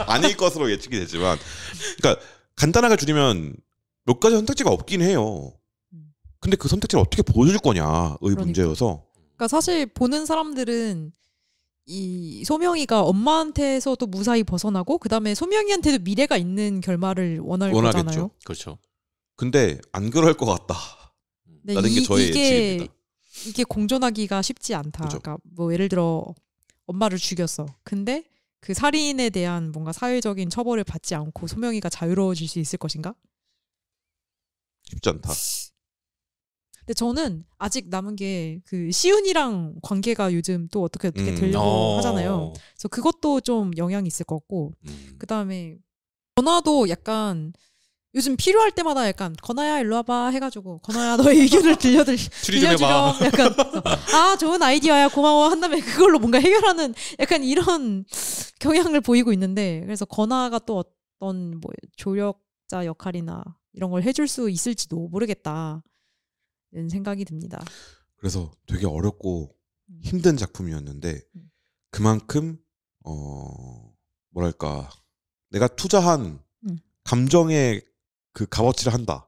아닐 것으로 예측이 되지만, 그러니까 간단하게 줄이면 몇 가지 선택지가 없긴 해요. 근데 그 선택지를 어떻게 보여줄 거냐의 문제여서. 그러니까 사실 보는 사람들은 이 소명이가 엄마한테서도 무사히 벗어나고 그 다음에 소명이한테도 미래가 있는 결말을 원하겠죠. 거잖아요. 그렇죠. 근데 안 그럴 것 같다. 라는 게 저의 예측입니다. 이게 공존하기가 쉽지 않다. 그죠. 그러니까 뭐 예를 들어 엄마를 죽였어. 근데 그 살인에 대한 뭔가 사회적인 처벌을 받지 않고 소명이가 자유로워질 수 있을 것인가? 쉽지 않다. 근데 저는 아직 남은 게 그 시은이랑 관계가 요즘 또 어떻게 되려고 하잖아요. 그래서 그것도 좀 영향이 있을 것 같고, 그 다음에 건아도 약간 요즘 필요할 때마다 약간 건아야 일로 와봐 해가지고 건아야 너의 의견을 들려주렴 약간 좋은 아이디어야 고마워 한 다음에 그걸로 뭔가 해결하는 약간 이런 경향을 보이고 있는데, 그래서 건아가 또 어떤 뭐 조력자 역할이나 이런 걸 해줄 수 있을지도 모르겠다 이런 생각이 듭니다. 그래서 되게 어렵고 힘든 작품이었는데 그만큼 뭐랄까 내가 투자한 감정의 그 값어치를 한다.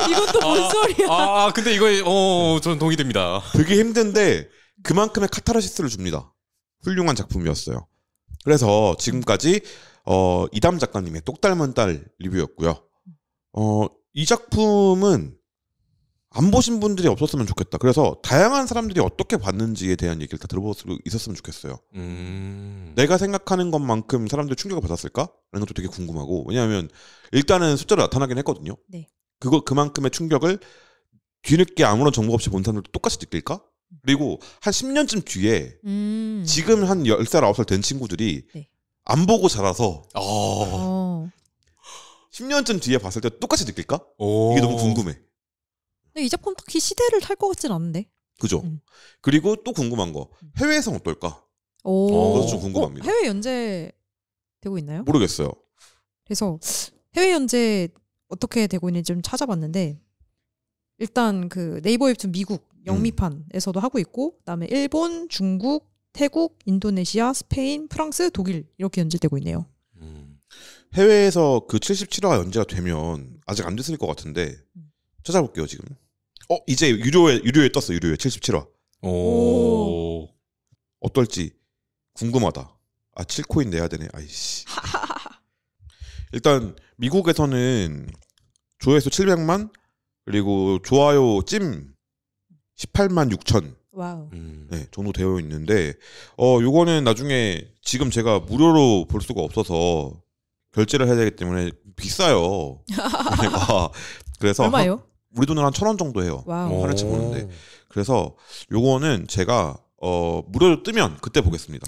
이건 또 뭔 소리야? 근데 이거 저는 동의됩니다. 되게 힘든데 그만큼의 카타르시스를 줍니다. 훌륭한 작품이었어요. 그래서 지금까지 이담 작가님의 똑 닮은 딸 리뷰였고요. 이 작품은 안 보신 분들이 없었으면 좋겠다. 그래서 다양한 사람들이 어떻게 봤는지에 대한 얘기를 다 들어볼 수 있었으면 좋겠어요. 내가 생각하는 것만큼 사람들이 충격을 받았을까? 라는 것도 되게 궁금하고, 왜냐하면 일단은 숫자로 나타나긴 했거든요. 네. 그만큼의 충격을 뒤늦게 아무런 정보 없이 본 사람들도 똑같이 느낄까? 그리고 한 10년쯤 뒤에 지금 한 10살, 9살 된 친구들이 네. 안 보고 자라서 10년쯤 뒤에 봤을 때 똑같이 느낄까? 이게 너무 궁금해. 근데 이 작품 딱히 시대를 탈 것 같진 않은데. 그죠. 그리고 또 궁금한 거, 해외에서는 어떨까? 그것도 좀 궁금합니다. 해외 연재 되고 있나요? 모르겠어요. 그래서 해외 연재 어떻게 되고 있는지 좀 찾아봤는데, 일단 그 네이버 웹툰 미국 영미판에서도 하고 있고, 그다음에 일본, 중국, 태국, 인도네시아, 스페인, 프랑스, 독일 이렇게 연재되고 있네요. 해외에서 그 77화가 연재가 되면 아직 안 됐을 것 같은데 찾아볼게요 지금. 이제 유료에 떴어. 유료에 77화. 어떨지 궁금하다. 7코인 내야 되네. 아이씨. 일단 미국에서는 조회수 700만 그리고 좋아요 찜 18만 6천 와우. 네, 정도 되어 있는데 요거는 나중에 지금 제가 무료로 볼 수가 없어서 결제를 해야 되기 때문에 비싸요. 그래서 얼마요? 우리 돈으로 한 1,000원 정도 해요. 하루치 보는데. 그래서 요거는 제가 무료로 뜨면 그때 보겠습니다.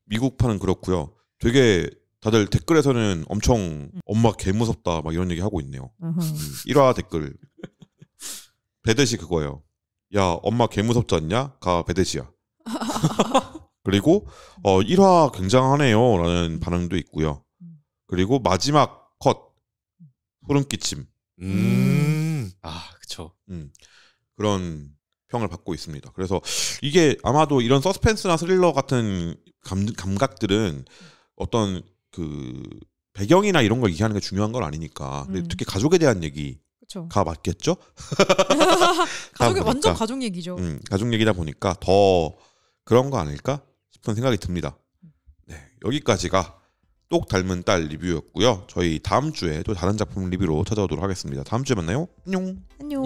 미국판은 그렇고요. 되게 다들 댓글에서는 엄청 엄마 개 무섭다 막 이런 얘기 하고 있네요. 1화 댓글 배댓이 그거예요. 야 엄마 개 무섭지 않냐? 가 배댓이야. 그리고 1화 굉장하네요 라는 반응도 있고요. 그리고 마지막 컷 소름 끼침. 아 그쵸. 그런 평을 받고 있습니다. 그래서 이게 아마도 이런 서스펜스나 스릴러 같은 감각들은 어떤 그 배경이나 이런 걸 이해하는 게 중요한 건 아니니까. 근데 특히 가족에 대한 얘기가 그쵸. 맞겠죠? 가족이 완전 가족 얘기죠. 가족 얘기다 보니까 더 그런 거 아닐까 싶은 생각이 듭니다. 네, 여기까지가 똑 닮은 딸 리뷰였고요. 저희 다음 주에 또 다른 작품 리뷰로 찾아오도록 하겠습니다. 다음 주에 만나요. 안녕. 안녕.